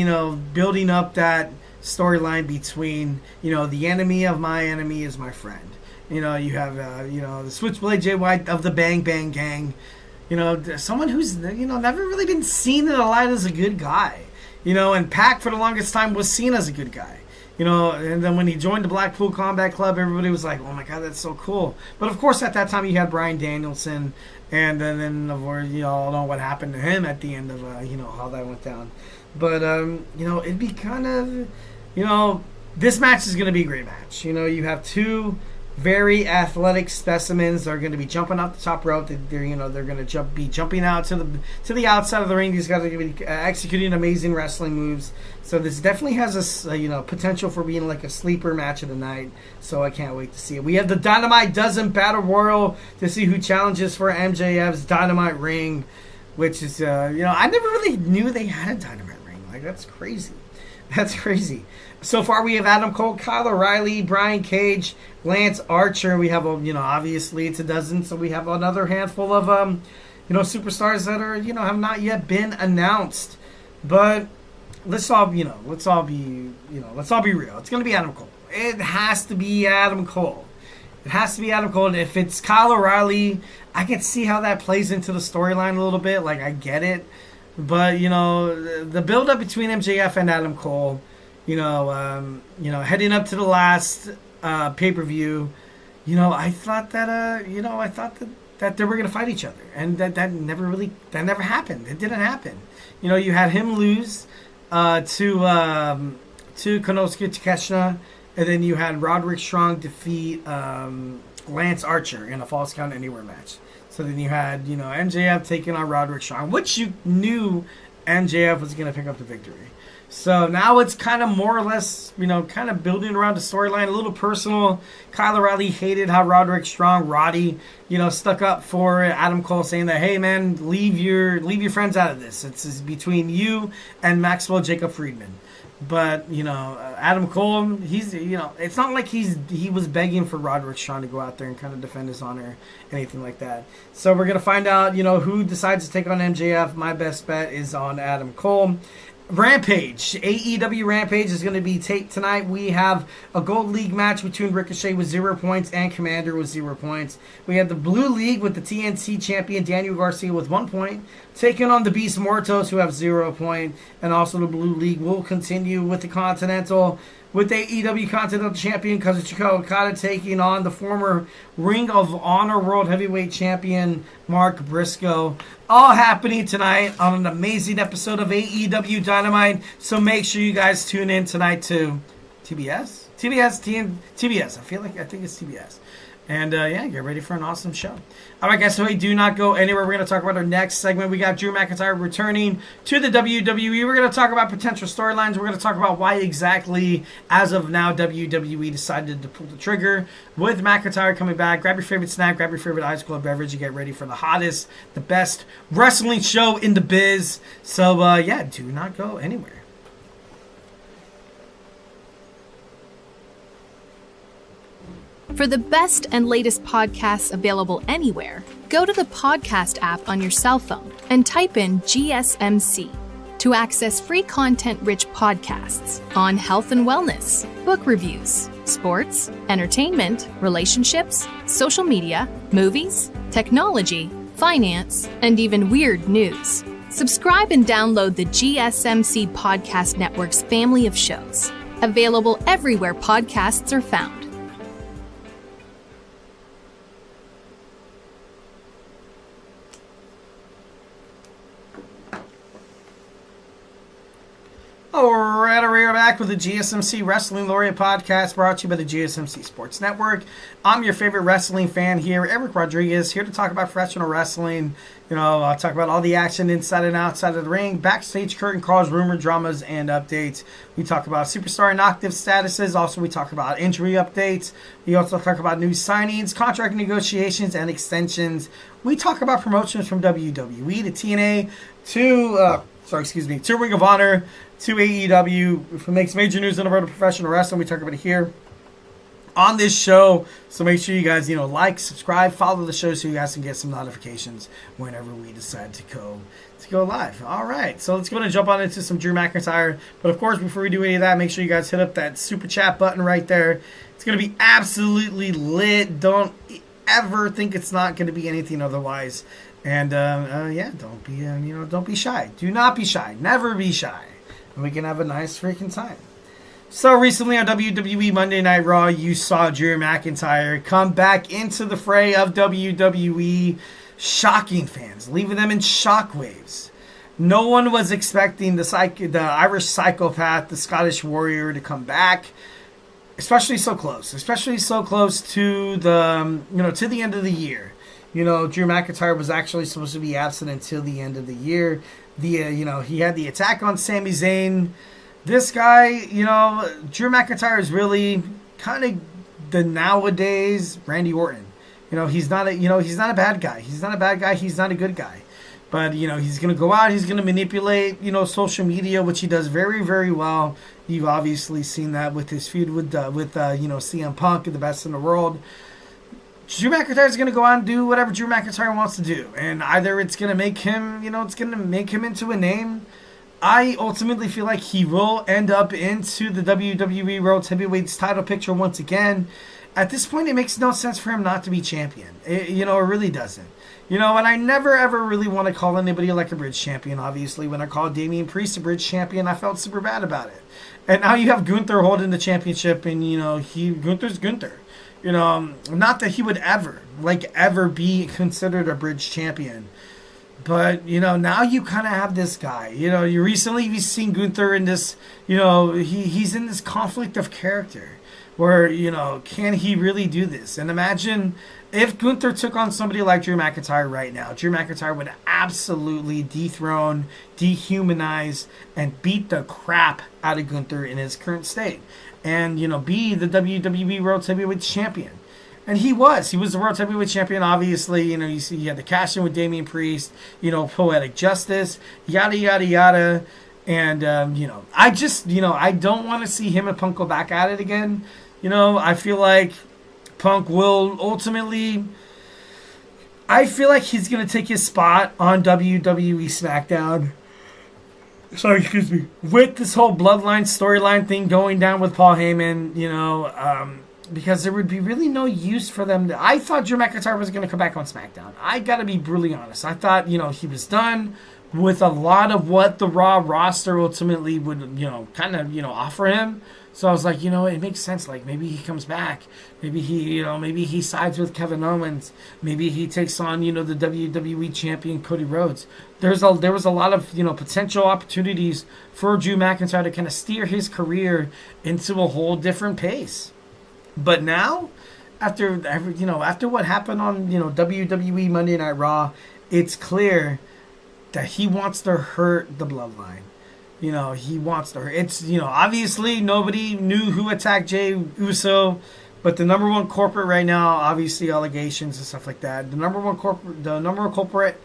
building up that storyline between, the enemy of my enemy is my friend. You have, the Switchblade Jay White of the Bang Bang Gang. Someone who's, never really been seen in the light as a good guy. And Pac for the longest time was seen as a good guy. And then when he joined the Blackpool Combat Club, everybody was like, oh my God, that's so cool. But of course, at that time, you had Bryan Danielson. And then of course, you all know what happened to him at the end of, how that went down. But, it'd be kind of, this match is going to be a great match. You have two very athletic specimens that are going to be jumping out the top rope. They're going to be jumping out to the outside of the ring. These guys are going to be executing amazing wrestling moves. So this definitely has a potential for being like a sleeper match of the night. So I can't wait to see it. We have the Dynamite Dozen Battle Royal to see who challenges for MJF's Dynamite ring, which is I never really knew they had a Dynamite ring. Like that's crazy. That's crazy. So far, we have Adam Cole, Kyle O'Reilly, Brian Cage, Lance Archer. We have, obviously it's a dozen, so we have another handful of, superstars that are, have not yet been announced. But let's all be real. It's going to be Adam Cole. It has to be Adam Cole. It has to be Adam Cole. And if it's Kyle O'Reilly, I can see how that plays into the storyline a little bit. Like, I get it. But, the build-up between MJF and Adam Cole, heading up to the last pay-per-view, I thought that they were going to fight each other. And that never happened. It didn't happen. You had him lose to Konosuke Takeshita, and then you had Roderick Strong defeat Lance Archer in a Falls Count Anywhere match. So then you had, MJF taking on Roderick Strong, which you knew MJF was going to pick up the victory. So now it's kind of more or less, kind of building around the storyline, a little personal. Kyle O'Reilly hated how Roderick Strong, Roddy, stuck up for Adam Cole, saying that, hey, man, leave your friends out of this. It's between you and Maxwell Jacob Friedman. But, Adam Cole, he's, it's not like he was begging for Roderick Strong to go out there and kind of defend his honor, anything like that. So we're going to find out, who decides to take on MJF. My best bet is on Adam Cole. Rampage. AEW Rampage is going to be taped tonight. We have a Gold League match between Ricochet with 0 points and Commander with 0 points. We have the Blue League with the TNT champion Daniel Garcia with 1 point, taking on the Beast Mortos who have 0 point. And also the Blue League will continue with the Continental, with the AEW Continental Champion Kazuchika Okada taking on the former Ring of Honor World Heavyweight Champion Mark Briscoe. All happening tonight on an amazing episode of AEW Dynamite. So make sure you guys tune in tonight to TBS? TBS. I think it's TBS. And, get ready for an awesome show. All right, guys, so we do not go anywhere. We're going to talk about our next segment. We got Drew McIntyre returning to the WWE. We're going to talk about potential storylines. We're going to talk about why exactly, as of now, WWE decided to pull the trigger with McIntyre coming back. Grab your favorite snack, grab your favorite ice cold beverage, and get ready for the hottest, the best wrestling show in the biz. So, do not go anywhere. For the best and latest podcasts available anywhere, go to the podcast app on your cell phone and type in GSMC to access free content-rich podcasts on health and wellness, book reviews, sports, entertainment, relationships, social media, movies, technology, finance, and even weird news. Subscribe and download the GSMC Podcast Network's family of shows, available everywhere podcasts are found. Alright, we are back. back with the GSMC Wrestling Laureate podcast brought to you by the GSMC Sports Network. I'm your favorite wrestling fan here, Eric Rodriguez, here to talk about professional wrestling. I'll talk about all the action inside and outside of the ring, backstage curtain calls, rumor dramas, and updates. We talk about superstar inactive statuses. Also, we talk about injury updates. We also talk about new signings, contract negotiations, and extensions. We talk about promotions from WWE to TNA to Ring of Honor to AEW. If it makes major news in the world of professional wrestling, we talk about it here on this show. So make sure you guys, like, subscribe, follow the show so you guys can get some notifications whenever we decide to go live. All right, so let's go ahead and jump on into some Drew McIntyre. But of course, before we do any of that, make sure you guys hit up that super chat button right there. It's going to be absolutely lit. Don't ever think it's not going to be anything otherwise. And don't be shy. Do not be shy. Never be shy. And we can have a nice freaking time. So recently on WWE Monday Night RAW, you saw Drew McIntyre come back into the fray of WWE, shocking fans, leaving them in shockwaves. No one was expecting the Irish psychopath, the Scottish Warrior, to come back, especially so close to the end of the year. Drew McIntyre was actually supposed to be absent until the end of the year. He had the attack on Sami Zayn. This guy, Drew McIntyre is really kind of the nowadays Randy Orton. He's not a bad guy. He's not a bad guy. He's not a good guy. But, he's going to go out. He's going to manipulate, social media, which he does very, very well. You've obviously seen that with his feud with CM Punk and the Best in the World. Drew McIntyre is going to go out and do whatever Drew McIntyre wants to do. And either it's going to make him, into a name. I ultimately feel like he will end up into the WWE World Heavyweights title picture once again. At this point, it makes no sense for him not to be champion. It really doesn't. And I never, ever really want to call anybody like a bridge champion. Obviously, when I called Damian Priest a bridge champion, I felt super bad about it. And now you have Gunther holding the championship, and, Gunther's Gunther. Not that he would ever be considered a bridge champion. But, now you kind of have this guy. You've seen Gunther in this, he's in this conflict of character where, can he really do this? And imagine if Gunther took on somebody like Drew McIntyre right now. Drew McIntyre would absolutely dethrone, dehumanize, and beat the crap out of Gunther in his current state. And, be the WWE World Heavyweight Champion. And he was the World Heavyweight Champion, obviously. You see, he had the cash-in with Damian Priest, Poetic Justice, yada, yada, yada. And, I don't want to see him and Punk go back at it again. I feel like Punk will ultimately... I feel like he's going to take his spot on WWE SmackDown. With this whole Bloodline storyline thing going down with Paul Heyman, because there would be really no use for them. I thought Drew McIntyre was going to come back on SmackDown. I got to be brutally honest. I thought, he was done with a lot of what the Raw roster ultimately would, offer him. So I was like, it makes sense. Like, maybe he comes back. Maybe he sides with Kevin Owens. Maybe he takes on, the WWE champion Cody Rhodes. There was a lot of, potential opportunities for Drew McIntyre to kind of steer his career into a whole different pace. But now, after what happened on, WWE Monday Night Raw, it's clear that he wants to hurt the Bloodline. He wants to hurt. It's, obviously nobody knew who attacked Jey Uso, but the number one culprit right now, obviously allegations and stuff like that. The number one culprit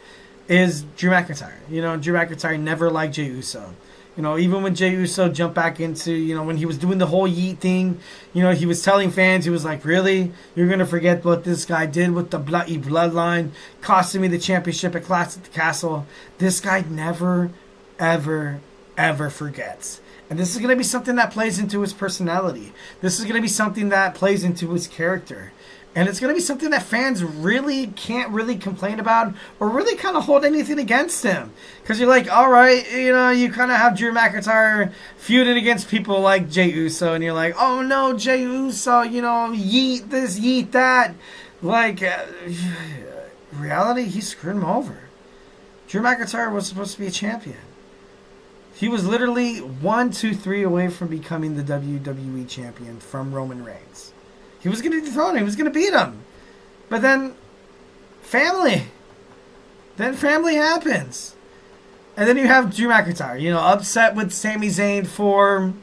is Drew McIntyre. Drew McIntyre never liked Jey Uso. Even when Jey Uso jumped back into, when he was doing the whole yeet thing, he was telling fans, he was like, really? You're going to forget what this guy did with the bloody Bloodline, costing me the championship at Clash at the Castle. This guy never, ever, ever forgets. And this is going to be something that plays into his personality. This is going to be something that plays into his character. And it's going to be something that fans really can't really complain about or really kind of hold anything against him. Because you're like, all right, you kind of have Drew McIntyre feuding against people like Jey Uso. And you're like, oh no, Jey Uso, yeet this, yeet that. Like, reality, he screwed him over. Drew McIntyre was supposed to be a champion. He was literally 1, 2, 3 away from becoming the WWE champion from Roman Reigns. He was going to dethrone him. He was going to beat him. But then family. Then family happens. And then you have Drew McIntyre, upset with Sami Zayn for,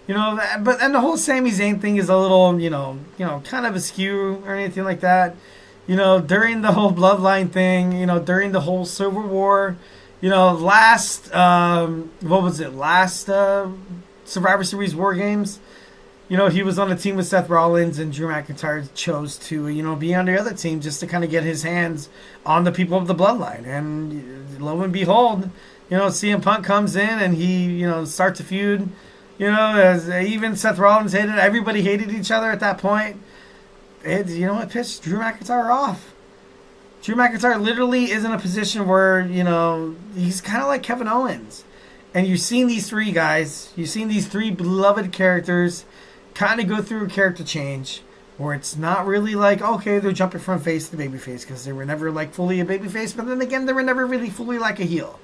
and the whole Sami Zayn thing is a little, kind of askew or anything like that. During the whole bloodline thing, during the whole Civil War, last Survivor Series War Games, he was on a team with Seth Rollins, and Drew McIntyre chose to, be on the other team just to kind of get his hands on the people of the bloodline. And lo and behold, CM Punk comes in and he, starts a feud. As even Seth Rollins hated, everybody hated each other at that point. It pissed Drew McIntyre off. Drew McIntyre literally is in a position where, he's kind of like Kevin Owens. And you've seen these three guys, you've seen these three beloved characters kind of go through a character change where it's not really like, okay, they're jumping from face to babyface, because they were never like fully a babyface, but then again, they were never really fully like a heel.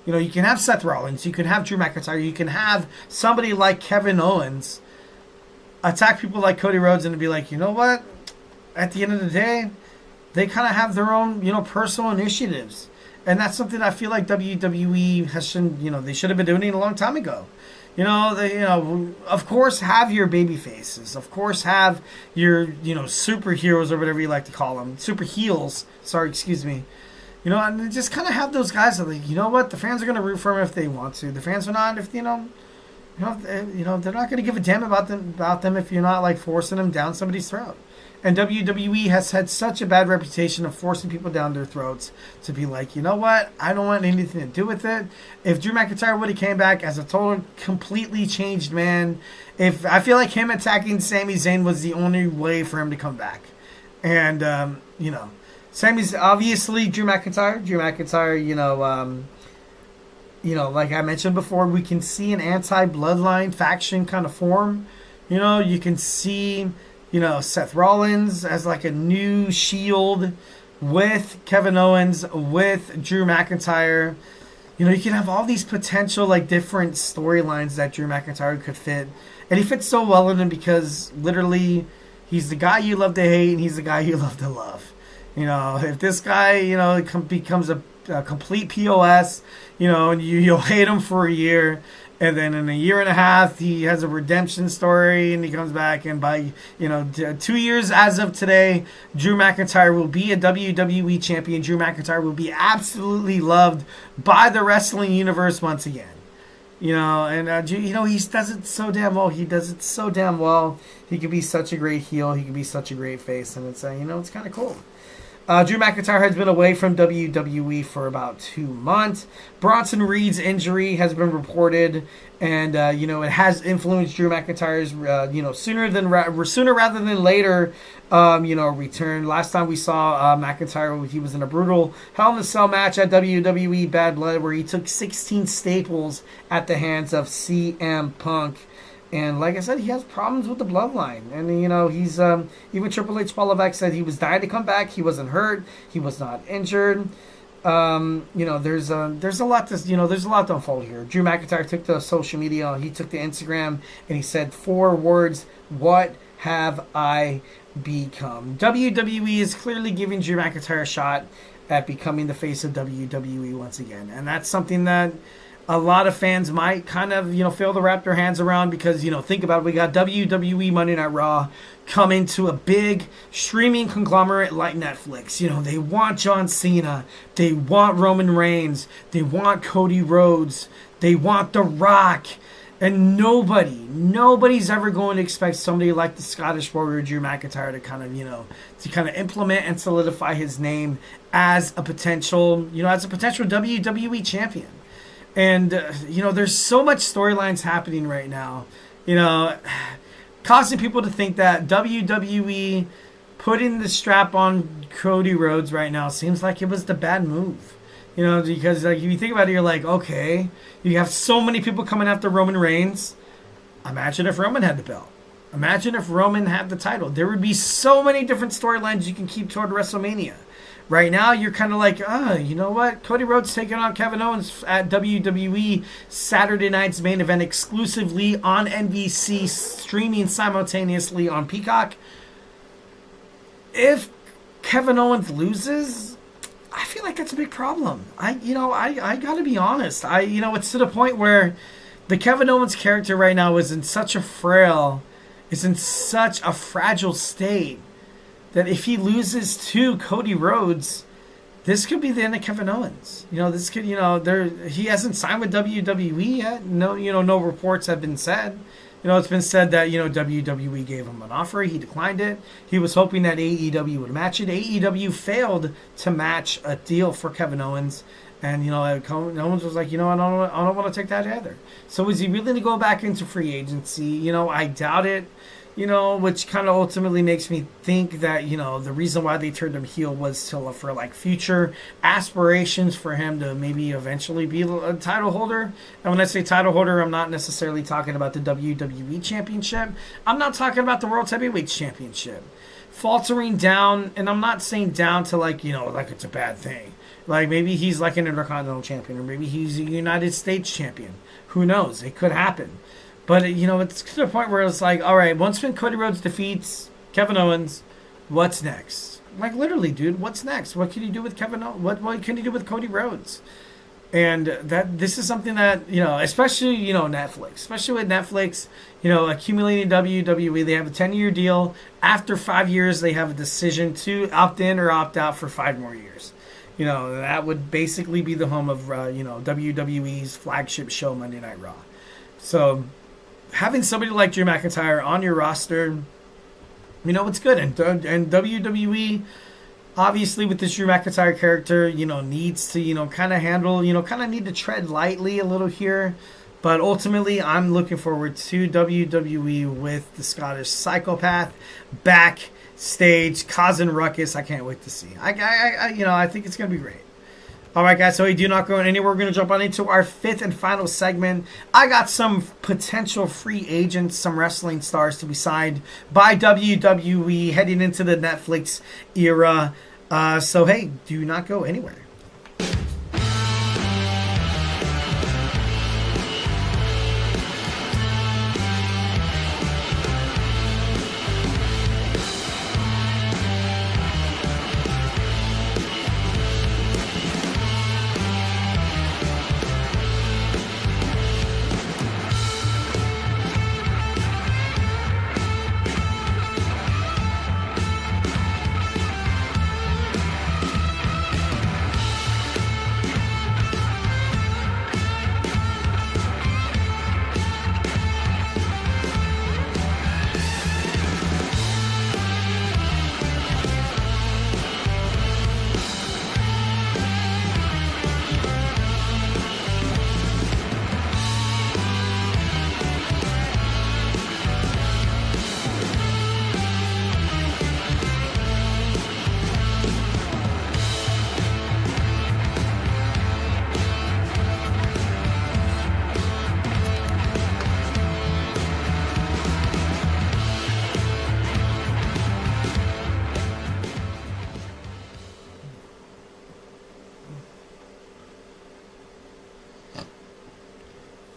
You can have Seth Rollins, you can have Drew McIntyre, you can have somebody like Kevin Owens attack people like Cody Rhodes and be like, you know what? At the end of the day, they kind of have their own, personal initiatives. And that's something I feel like WWE they should have been doing it a long time ago. Of course have your baby faces. Of course have your, superheroes or whatever you like to call them. Super heels. Sorry, excuse me. And just kind of have those guys that, like, you know what, the fans are going to root for them if they want to. The fans are not, if they're not going to give a damn about them if you're not like forcing them down somebody's throat. And WWE has had such a bad reputation of forcing people down their throats to be like, you know what, I don't want anything to do with it. If Drew McIntyre would have came back as a total, completely changed man, I feel like him attacking Sami Zayn was the only way for him to come back. And Sammy's obviously Drew McIntyre. Like I mentioned before, we can see an anti-bloodline faction kind of form. You can see, Seth Rollins as like a new Shield with Kevin Owens, with Drew McIntyre. You can have all these potential like different storylines that Drew McIntyre could fit. And he fits so well in them because literally he's the guy you love to hate and he's the guy you love to love. If this guy, becomes a complete POS, and you'll hate him for a year, and then in a year and a half, he has a redemption story, and he comes back, and by, 2 years as of today, Drew McIntyre will be a WWE champion. Drew McIntyre will be absolutely loved by the wrestling universe once again. He does it so damn well. He does it so damn well. He could be such a great heel. He could be such a great face, and it's, it's kind of cool. Drew McIntyre has been away from WWE for about 2 months. Bronson Reed's injury has been reported, and it has influenced Drew McIntyre's sooner rather than later return. Last time we saw McIntyre, he was in a brutal Hell in a Cell match at WWE Bad Blood where he took 16 staples at the hands of CM Punk. And like I said, he has problems with the bloodline. And, he's, even Triple H Paulovec said he was dying to come back. He wasn't hurt. He was not injured. There's a lot to unfold here. Drew McIntyre took to social media. He took to Instagram and he said 4 words: what have I become? WWE is clearly giving Drew McIntyre a shot at becoming the face of WWE once again. And that's something that a lot of fans might kind of, fail to wrap their hands around because, think about it. We got WWE Monday Night Raw coming to a big streaming conglomerate like Netflix. They want John Cena. They want Roman Reigns. They want Cody Rhodes. They want The Rock. And nobody's ever going to expect somebody like the Scottish Warrior Drew McIntyre to kind of, implement and solidify his name as a potential WWE champion. And, there's so much storylines happening right now, causing people to think that WWE putting the strap on Cody Rhodes right now seems like it was the bad move. Because like if you think about it, you're like, okay, you have so many people coming after Roman Reigns. Imagine if Roman had the belt. Imagine if Roman had the title. There would be so many different storylines you can keep toward WrestleMania. Right now, you're kind of like, you know what? Cody Rhodes taking on Kevin Owens at WWE Saturday night's main event exclusively on NBC, streaming simultaneously on Peacock. If Kevin Owens loses, I feel like that's a big problem. I gotta be honest. It's to the point where the Kevin Owens character right now is in such a fragile state that if he loses to Cody Rhodes, this could be the end of Kevin Owens. This could, he hasn't signed with WWE yet. No reports have been said. It's been said that, WWE gave him an offer. He declined it. He was hoping that AEW would match it. AEW failed to match a deal for Kevin Owens. And, Owens was like, I don't want to take that either. So is he willing to go back into free agency? I doubt it. Which kind of ultimately makes me think that, the reason why they turned him heel was for like future aspirations for him to maybe eventually be a title holder. And when I say title holder, I'm not necessarily talking about the WWE Championship. I'm not talking about the World Heavyweight Championship. Faltering down, and I'm not saying down to like it's a bad thing. Like maybe he's like an Intercontinental Champion, or maybe he's a United States Champion. Who knows? It could happen. But, it's to the point where it's like, all right, once Cody Rhodes defeats Kevin Owens, what's next? Like, literally, dude, what's next? What can you do with Kevin Owens? What can you do with Cody Rhodes? And this is something that, especially, Netflix. Especially with Netflix, accumulating WWE. They have a 10-year deal. After 5 years, they have a decision to opt in or opt out for 5 more years. That would basically be the home of, WWE's flagship show, Monday Night Raw. So having somebody like Drew McIntyre on your roster, it's good. And WWE, obviously, with this Drew McIntyre character, needs to, kind of handle, kind of need to tread lightly a little here. But ultimately, I'm looking forward to WWE with the Scottish Psychopath backstage causing ruckus. I can't wait to see. I think it's going to be great. All right, guys, so we do not go anywhere. We're going to jump on into our 5th and final segment. I got some potential free agents, some wrestling stars to be signed by WWE heading into the Netflix era. So, hey, do not go anywhere.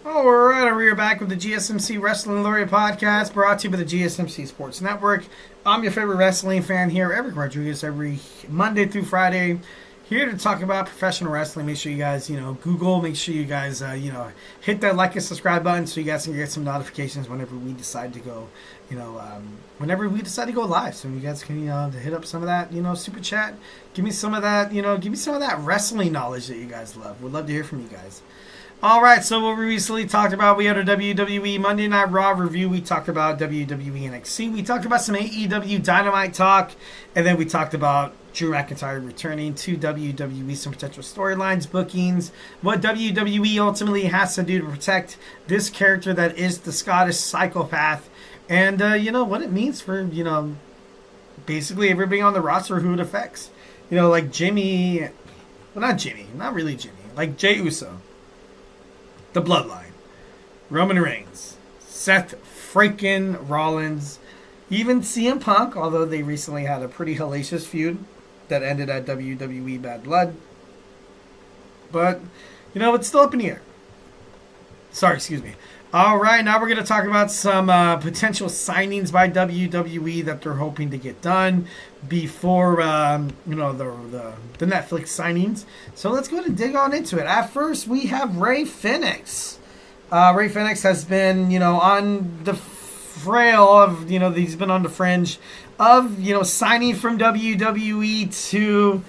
Alright, we're back with the GSMC Wrestling Laureate podcast, brought to you by the GSMC Sports Network. I'm your favorite wrestling fan here, Eric Rodriguez, every Monday through Friday, here to talk about professional wrestling. Make sure you guys, Google, make sure you guys, hit that like and subscribe button so you guys can get some notifications whenever we decide to go, whenever we decide to go live. So you guys can, hit up some of that, super chat. Give me some of that, give me some of that wrestling knowledge that you guys love. We'd love to hear from you guys. All right, so what we recently talked about, we had a WWE Monday Night Raw review. We talked about WWE NXT. We talked about some AEW Dynamite talk. And then we talked about Drew McIntyre returning to WWE, some potential storylines, bookings, what WWE ultimately has to do to protect this character that is the Scottish Psychopath. And, what it means for, basically everybody on the roster who it affects. Like Jimmy, well, not Jimmy, not really Jimmy, like Jey Uso. The Bloodline, Roman Reigns, Seth freaking Rollins, even CM Punk, although they recently had a pretty hellacious feud. that ended at WWE Bad Blood. But, it's still up in the air. Sorry, excuse me. All right, now we're going to talk about some potential signings by WWE that they're hoping to get done before, the Netflix signings. So let's go ahead and dig on into it. At first, we have Rey Fenix. Rey Fenix has been, on the frail of, he's been on the fringe of, signing from WWE to,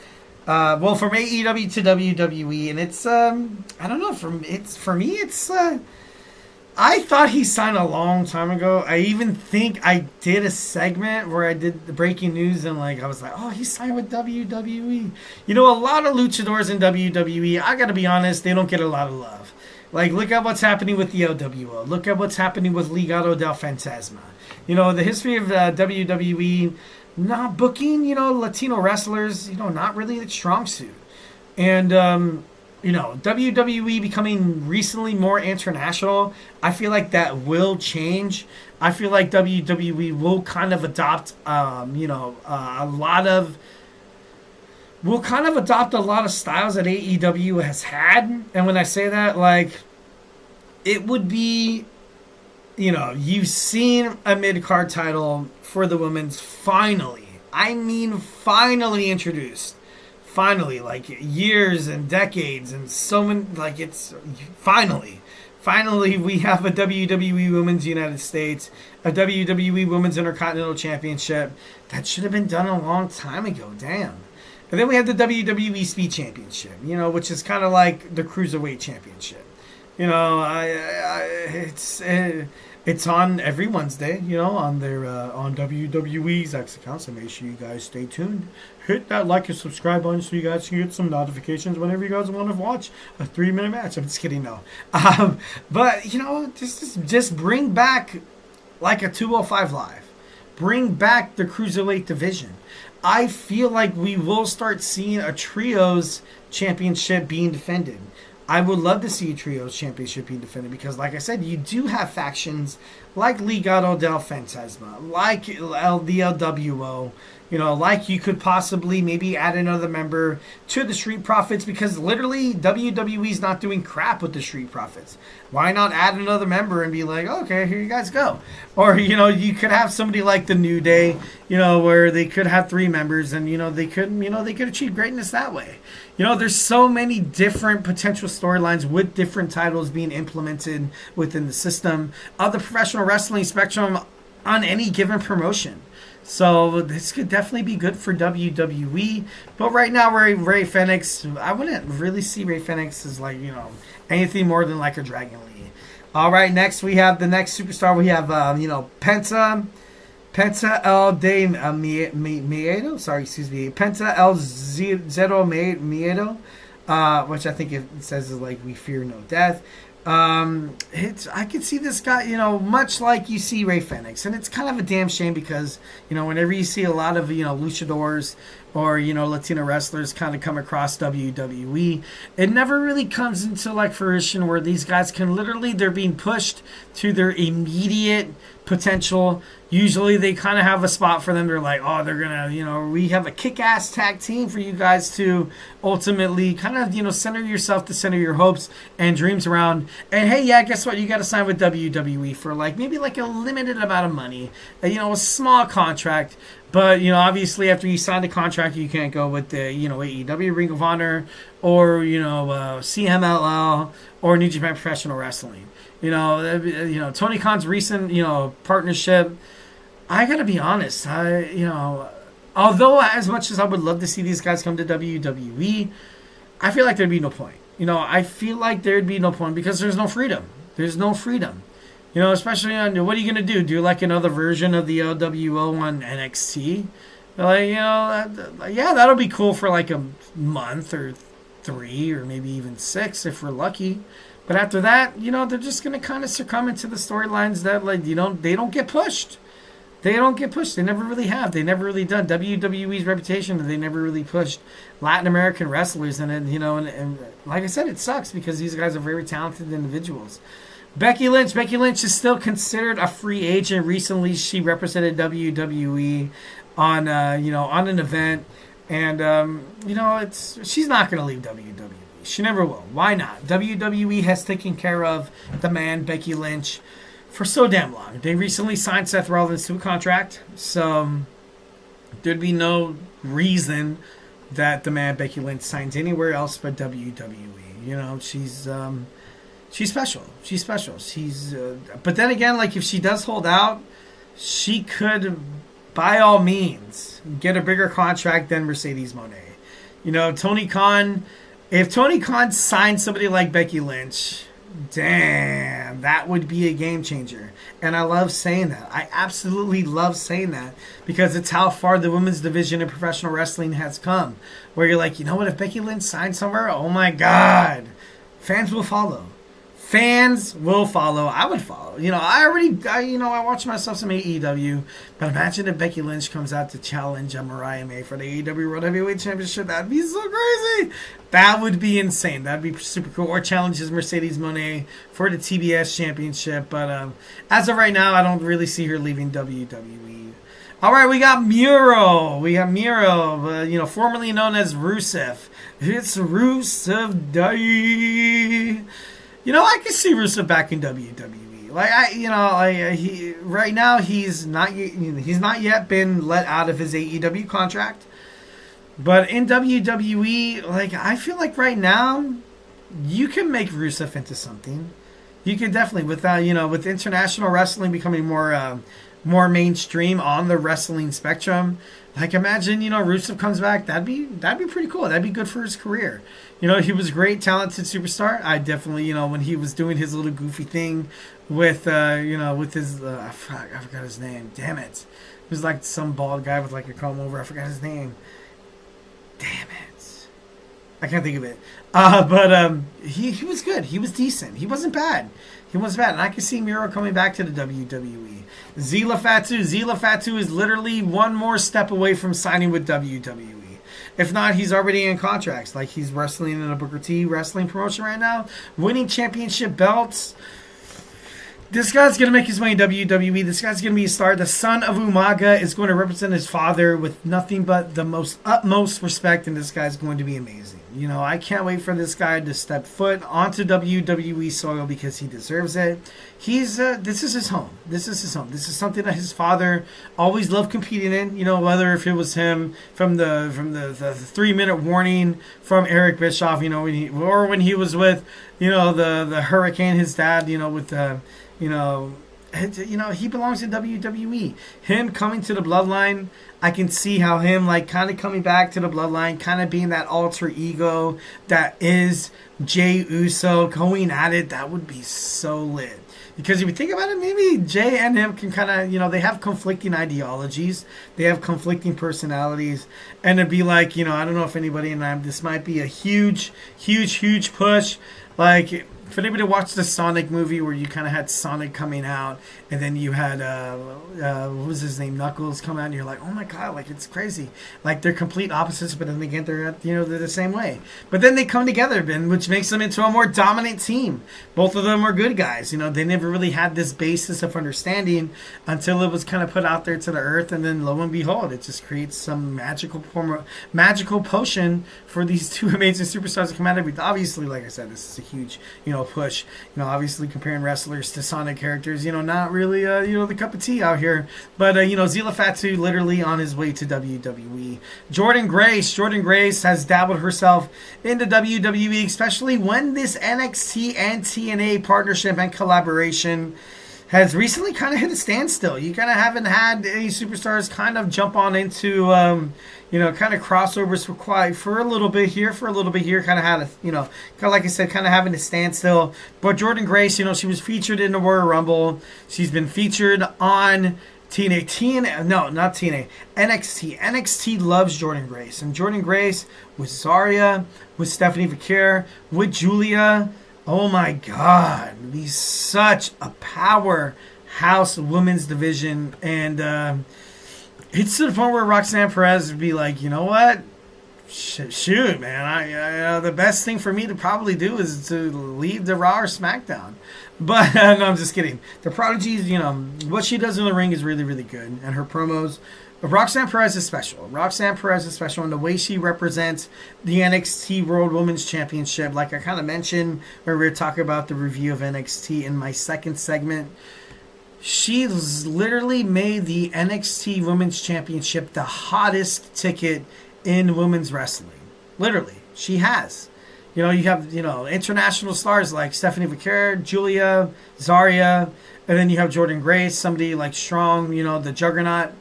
from AEW to WWE. And it's, I don't know, for me, it's, I thought he signed a long time ago. I even think I did a segment where I did the breaking news and I was like, oh, he signed with WWE. A lot of luchadors in WWE, I got to be honest, they don't get a lot of love. Look at what's happening with the LWO. Look at what's happening with Legado del Fantasma. The history of WWE not booking, Latino wrestlers, not really the strong suit. And, WWE becoming recently more international, I feel like that will change. I feel like WWE will kind of adopt, will kind of adopt a lot of styles that AEW has had. And when I say that, it would be, you've seen a mid-card title for the women's finally. I mean, finally introduced. Finally, years and decades and so many, it's finally we have a WWE Women's United States, a WWE Women's Intercontinental Championship. That should have been done a long time ago, damn. And then we have the WWE Speed Championship, which is kind of like the Cruiserweight Championship. It's on every Wednesday, on their on WWE's X account. So make sure you guys stay tuned. Hit that like and subscribe button so you guys can get some notifications whenever you guys want to watch a 3-minute match. I'm just kidding, no. But just bring back a 205 Live. Bring back the Cruiserweight division. I feel like we will start seeing a Trios Championship being defended. I would love to see a Trios Championship being defended because, like I said, you do have factions like Legado del Fantasma, like the LWO, you could possibly maybe add another member to the Street Profits because literally WWE's not doing crap with the Street Profits. Why not add another member and be like, okay, here you guys go. Or, you could have somebody like the New Day, where they could have 3 members and, they could achieve greatness that way. There's so many different potential storylines with different titles being implemented within the system of the professional wrestling spectrum on any given promotion. So this could definitely be good for WWE. But right now, Rey Fenix, I wouldn't really see Rey Fenix as anything more than a Dragon Lee. All right, next we have the next superstar. We have Penta El de Miedo. Sorry, excuse me. Penta El Zero Miedo, which I think it says is we fear no death. I could see this guy, much like you see Rey Fenix, and it's kind of a damn shame because, whenever you see a lot of, luchadors or, Latino wrestlers kind of come across WWE, it never really comes into fruition where these guys can literally, they're being pushed to their immediate potential. Usually they kind of have a spot for them. They're like, oh, they're going to, we have a kick-ass tag team for you guys to ultimately kind of, center yourself to center your hopes and dreams around. And hey, yeah, guess what? You got to sign with WWE for maybe a limited amount of money, a small contract. But, obviously after you sign the contract, you can't go with the, AEW Ring of Honor or, CMLL or New Japan Professional Wrestling. Tony Khan's recent, partnership, I got to be honest, although as much as I would love to see these guys come to WWE, I feel like there'd be no point. I feel like there'd be no point because there's no freedom. There's no freedom. Especially on what are you going to do? Do another version of the LWO on NXT? Yeah, that'll be cool for a month or 3 or maybe even 6 if we're lucky. But after that, they're just going to kind of succumb into the storylines that they don't get pushed. They don't get pushed. They never really have. They never really done. WWE's reputation, they never really pushed Latin American wrestlers. And and like I said, it sucks because these guys are very talented individuals. Becky Lynch is still considered a free agent. Recently, she represented WWE on an event. And, she's not going to leave WWE. She never will. Why not? WWE has taken care of the man, Becky Lynch, for so damn long. They recently signed Seth Rollins to a contract, so there'd be no reason that the man, Becky Lynch, signs anywhere else but WWE. She's special. She's special. But then again, like, if she does hold out, she could, by all means, get a bigger contract than Mercedes Moné. Tony Khan, if Tony Khan signed somebody like Becky Lynch, damn, that would be a game changer. And I love saying that. I absolutely love saying that because it's how far the women's division in professional wrestling has come. Where you're like, you know what, if Becky Lynch signed somewhere, oh my God, fans will follow. Fans will follow. I would follow. I watch myself some AEW, but imagine if Becky Lynch comes out to challenge Mariah May for the AEW World Heavyweight Championship. That'd be so crazy. That would be insane. That'd be super cool. Or challenges Mercedes Moné for the TBS Championship. But as of right now, I don't really see her leaving WWE. All right, we got Miro. Formerly known as Rusev. It's Rusev Day. I can see Rusev back in WWE. Right now he's not yet been let out of his AEW contract. But in WWE, I feel like right now you can make Rusev into something. You can definitely with international wrestling becoming more mainstream on the wrestling spectrum. Imagine, Rusev comes back. That'd be pretty cool. That'd be good for his career. He was a great, talented superstar. I definitely, when he was doing his little goofy thing with, with his, I forgot his name. Damn it. He was like some bald guy with a comb over. I forgot his name. Damn it. I can't think of it. But he was good. He was decent. He wasn't bad. And I can see Miro coming back to the WWE. Zila Fatu is literally one more step away from signing with WWE. If not, he's already in contracts. He's wrestling in a Booker T wrestling promotion right now, winning championship belts. This guy's going to make his way in WWE. This guy's going to be a star. The son of Umaga is going to represent his father with nothing but the utmost respect, and this guy's going to be amazing. I can't wait for this guy to step foot onto WWE soil because he deserves it. This is his home. This is something that his father always loved competing in. Whether if it was him from the 3-minute warning from Eric Bischoff, when he was with, the Hurricane, his dad, with the, he belongs to WWE. Him coming to the Bloodline, I can see how him kind of coming back to the Bloodline, kind of being that alter ego that is Jey Uso, going at it. That would be so lit. Because if you think about it, maybe Jay and him can kind of, they have conflicting ideologies. They have conflicting personalities. And it'd be I don't know if anybody in them, this might be a huge, huge, huge push. If anybody watched the Sonic movie where you kind of had Sonic coming out and then you had, what was his name, Knuckles come out and you're like, oh my God, it's crazy. They're complete opposites, but then again, they're the same way. But then they come together, which makes them into a more dominant team. Both of them are good guys. They never really had this basis of understanding until it was kind of put out there to the earth. And then lo and behold, it just creates some magical potion for these two amazing superstars to come out of it. Obviously, like I said, this is a huge, push. Obviously comparing wrestlers to Sonic characters, not really, the cup of tea out here. But, Zila Fatu literally on his way to WWE. Jordynne Grace has dabbled herself into WWE, especially when this NXT and TNA partnership and collaboration has recently kind of hit a standstill. You kind of haven't had any superstars kind of jump on into, kind of crossovers for a little bit here, kind of had a, kind of like I said, kind of having a standstill. But Jordynne Grace, she was featured in the Royal Rumble. She's been featured on NXT. NXT loves Jordynne Grace. And Jordynne Grace with Zarya, with Stephanie Vaquer, with Julia. Oh my God, he's such a powerhouse women's division. And it's to the point where Roxanne Perez would be like, you know what? Shoot, man. I the best thing for me to probably do is to leave the Raw or SmackDown. But no, I'm just kidding. The Prodigy, what she does in the ring is really, really good. And her promos Roxanne Perez is special. Roxanne Perez is special in the way she represents the NXT World Women's Championship. Like I kind of mentioned when we were talking about the review of NXT in my second segment, she's literally made the NXT Women's Championship the hottest ticket in women's wrestling. Literally, she has. You have, international stars like Stephanie Vaquer, Julia, Zarya, and then you have Jordynne Grace, somebody like strong, the Juggernaut.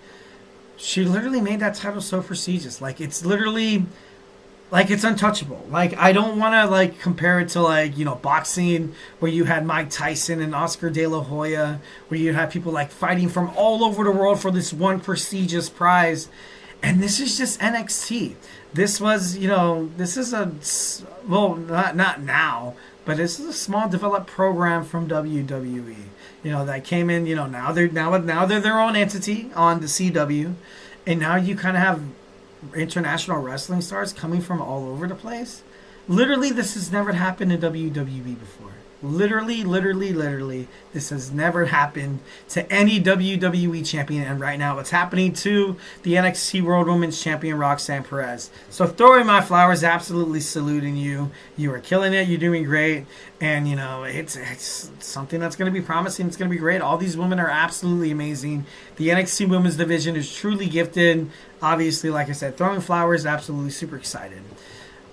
She literally made that title so prestigious. Like, it's literally, like, it's untouchable. Like, I don't want to, like, compare it to, like, boxing, where you had Mike Tyson and Oscar De La Hoya, where you had people, like, fighting from all over the world for this one prestigious prize. And this is just NXT. This was, this is not now, but this is a small developed program from WWE. That came in, now they're their own entity on the CW, and now you kind of have international wrestling stars coming from all over the place. Literally, this has never happened in WWE before. Literally, this has never happened to any WWE champion, and right now it's happening to the NXT World Women's Champion, Roxanne Perez. So throwing my flowers, absolutely saluting you. You are killing it. You're doing great, and it's something that's going to be promising. It's going to be great. All these women are absolutely amazing. The NXT Women's Division is truly gifted. Obviously, like I said, throwing flowers, absolutely super excited.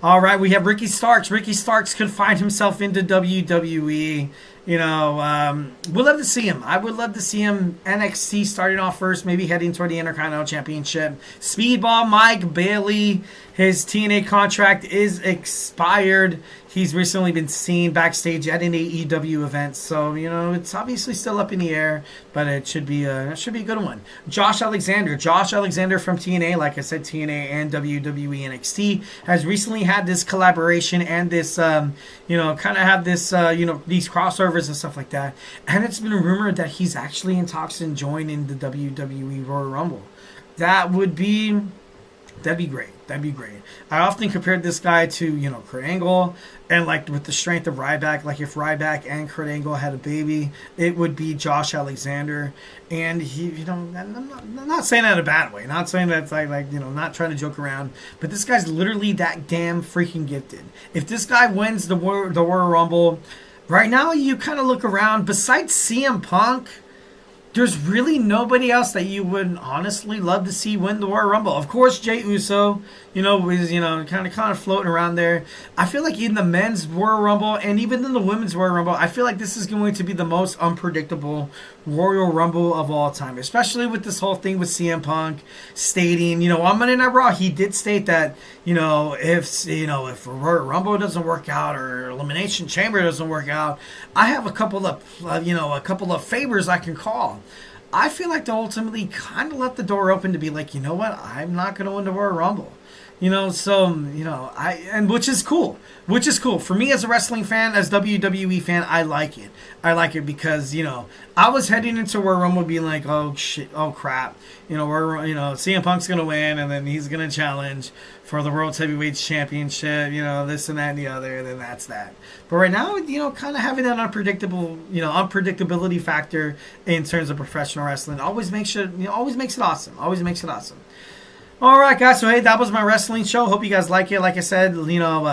All right, we have Ricky Starks. Ricky Starks could find himself into WWE. We'd love to see him. I would love to see him NXT starting off first, maybe heading toward the Intercontinental Championship. Speedball Mike Bailey, his TNA contract is expired. He's recently been seen backstage at an AEW event, so it's obviously still up in the air, but it should be a good one. Josh Alexander from TNA, like I said, TNA and WWE NXT has recently had this collaboration and this kind of have this these crossovers and stuff like that, and it's been rumored that he's actually in talks and joining the WWE Royal Rumble. That'd be great. I often compared this guy to, Kurt Angle, and like with the strength of Ryback, like if Ryback and Kurt Angle had a baby, it would be Josh Alexander. And he, I'm not saying that in a bad way, not saying that's like not trying to joke around, but this guy's literally that damn freaking gifted. If this guy wins the Royal Rumble, right now you kind of look around, besides CM Punk, there's really nobody else that you would honestly love to see win the Royal Rumble. Of course, Jey Uso, is kind of floating around there. I feel like in the men's Royal Rumble and even in the women's Royal Rumble, I feel like this is going to be the most unpredictable Royal Rumble of all time, especially with this whole thing with CM Punk stating, on Monday Night Raw, he did state that, if Royal Rumble doesn't work out or Elimination Chamber doesn't work out, I have a couple of favors I can call. I feel like they ultimately kind of left the door open to be like, you know what, I'm not going to win the Royal Rumble. Which is cool. For me as a wrestling fan, as WWE fan, I like it. Because, I was heading into Royal Rumble being like, oh shit, oh crap. CM Punk's going to win and then he's going to challenge for the World Heavyweight Championship, this and that and the other, and then that's that. But right now, kind of having that unpredictability factor in terms of professional wrestling always makes it awesome. All right, guys. So, hey, that was my wrestling show. Hope you guys like it. Like I said,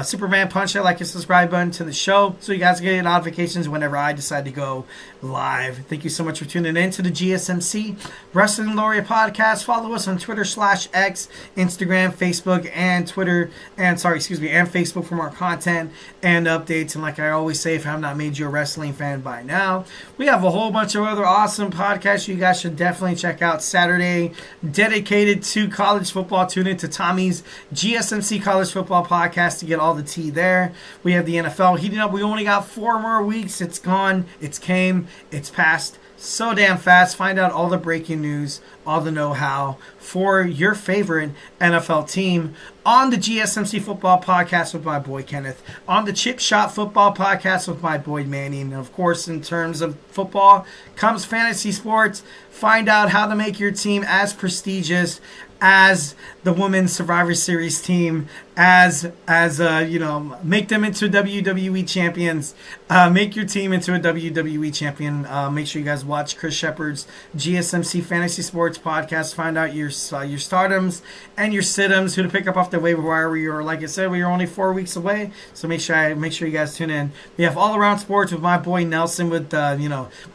Superman punch that like and subscribe button to the show so you guys get notifications whenever I decide to go live. Thank you so much for tuning in to the GSMC Wrestling Laureate podcast. Follow us on Twitter /X, Instagram, Facebook, and Twitter, and Facebook for more content and updates. And like I always say, if I have not made you a wrestling fan by now, we have a whole bunch of other awesome podcasts you guys should definitely check out. Saturday, dedicated to college football. Tune in to Tommy's GSMC College Football Podcast to get all the tea there. We have the NFL heating up. We only got 4 more weeks. It's gone. It's came. It's passed so damn fast. Find out all the breaking news, all the know-how for your favorite NFL team on the GSMC Football Podcast with my boy Kenneth, on the Chip Shot Football Podcast with my boy Manny, and of course, in terms of football, comes fantasy sports. Find out how to make your team as prestigious as the Women's Survivor Series team, as make them into WWE champions. Make your team into a WWE champion. Make sure you guys watch Chris Shepard's GSMC Fantasy Sports podcast. Find out your stardoms and your situms, who to pick up off the waiver wire. Like I said, we are only 4 weeks away, so make sure you guys tune in. We have All Around Sports with my boy Nelson with the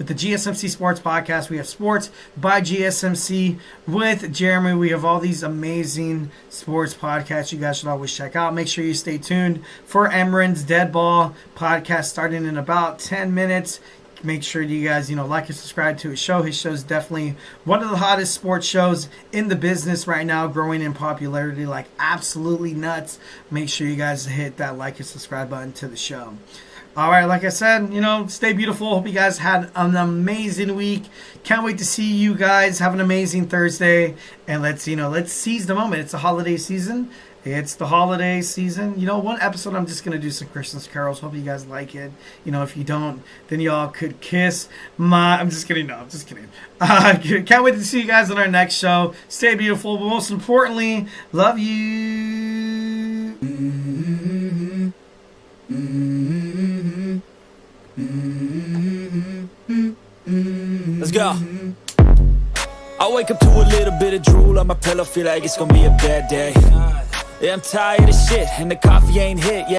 GSMC Sports podcast. We have Sports by GSMC with Jeremy. We have all these amazing sports podcasts you guys should always check out. Make sure you stay tuned for Emran's Dead Ball podcast starting in about 10 minutes. Make sure you guys, like and subscribe to his show. His show is definitely one of the hottest sports shows in the business right now, growing in popularity like absolutely nuts. Make sure you guys hit that like and subscribe button to the show. All right, like I said, stay beautiful. Hope you guys had an amazing week. Can't wait to see you guys. Have an amazing Thursday. And let's seize the moment. It's the holiday season. One episode I'm just going to do some Christmas carols. Hope you guys like it. If you don't, then y'all could kiss my... I'm just kidding. No, I'm just kidding. Can't wait to see you guys on our next show. Stay beautiful, but most importantly, love you. Let's go. I wake up to a little bit of drool on my pillow, feel like it's gonna be a bad day. Yeah, I'm tired of shit, and the coffee ain't hit yet.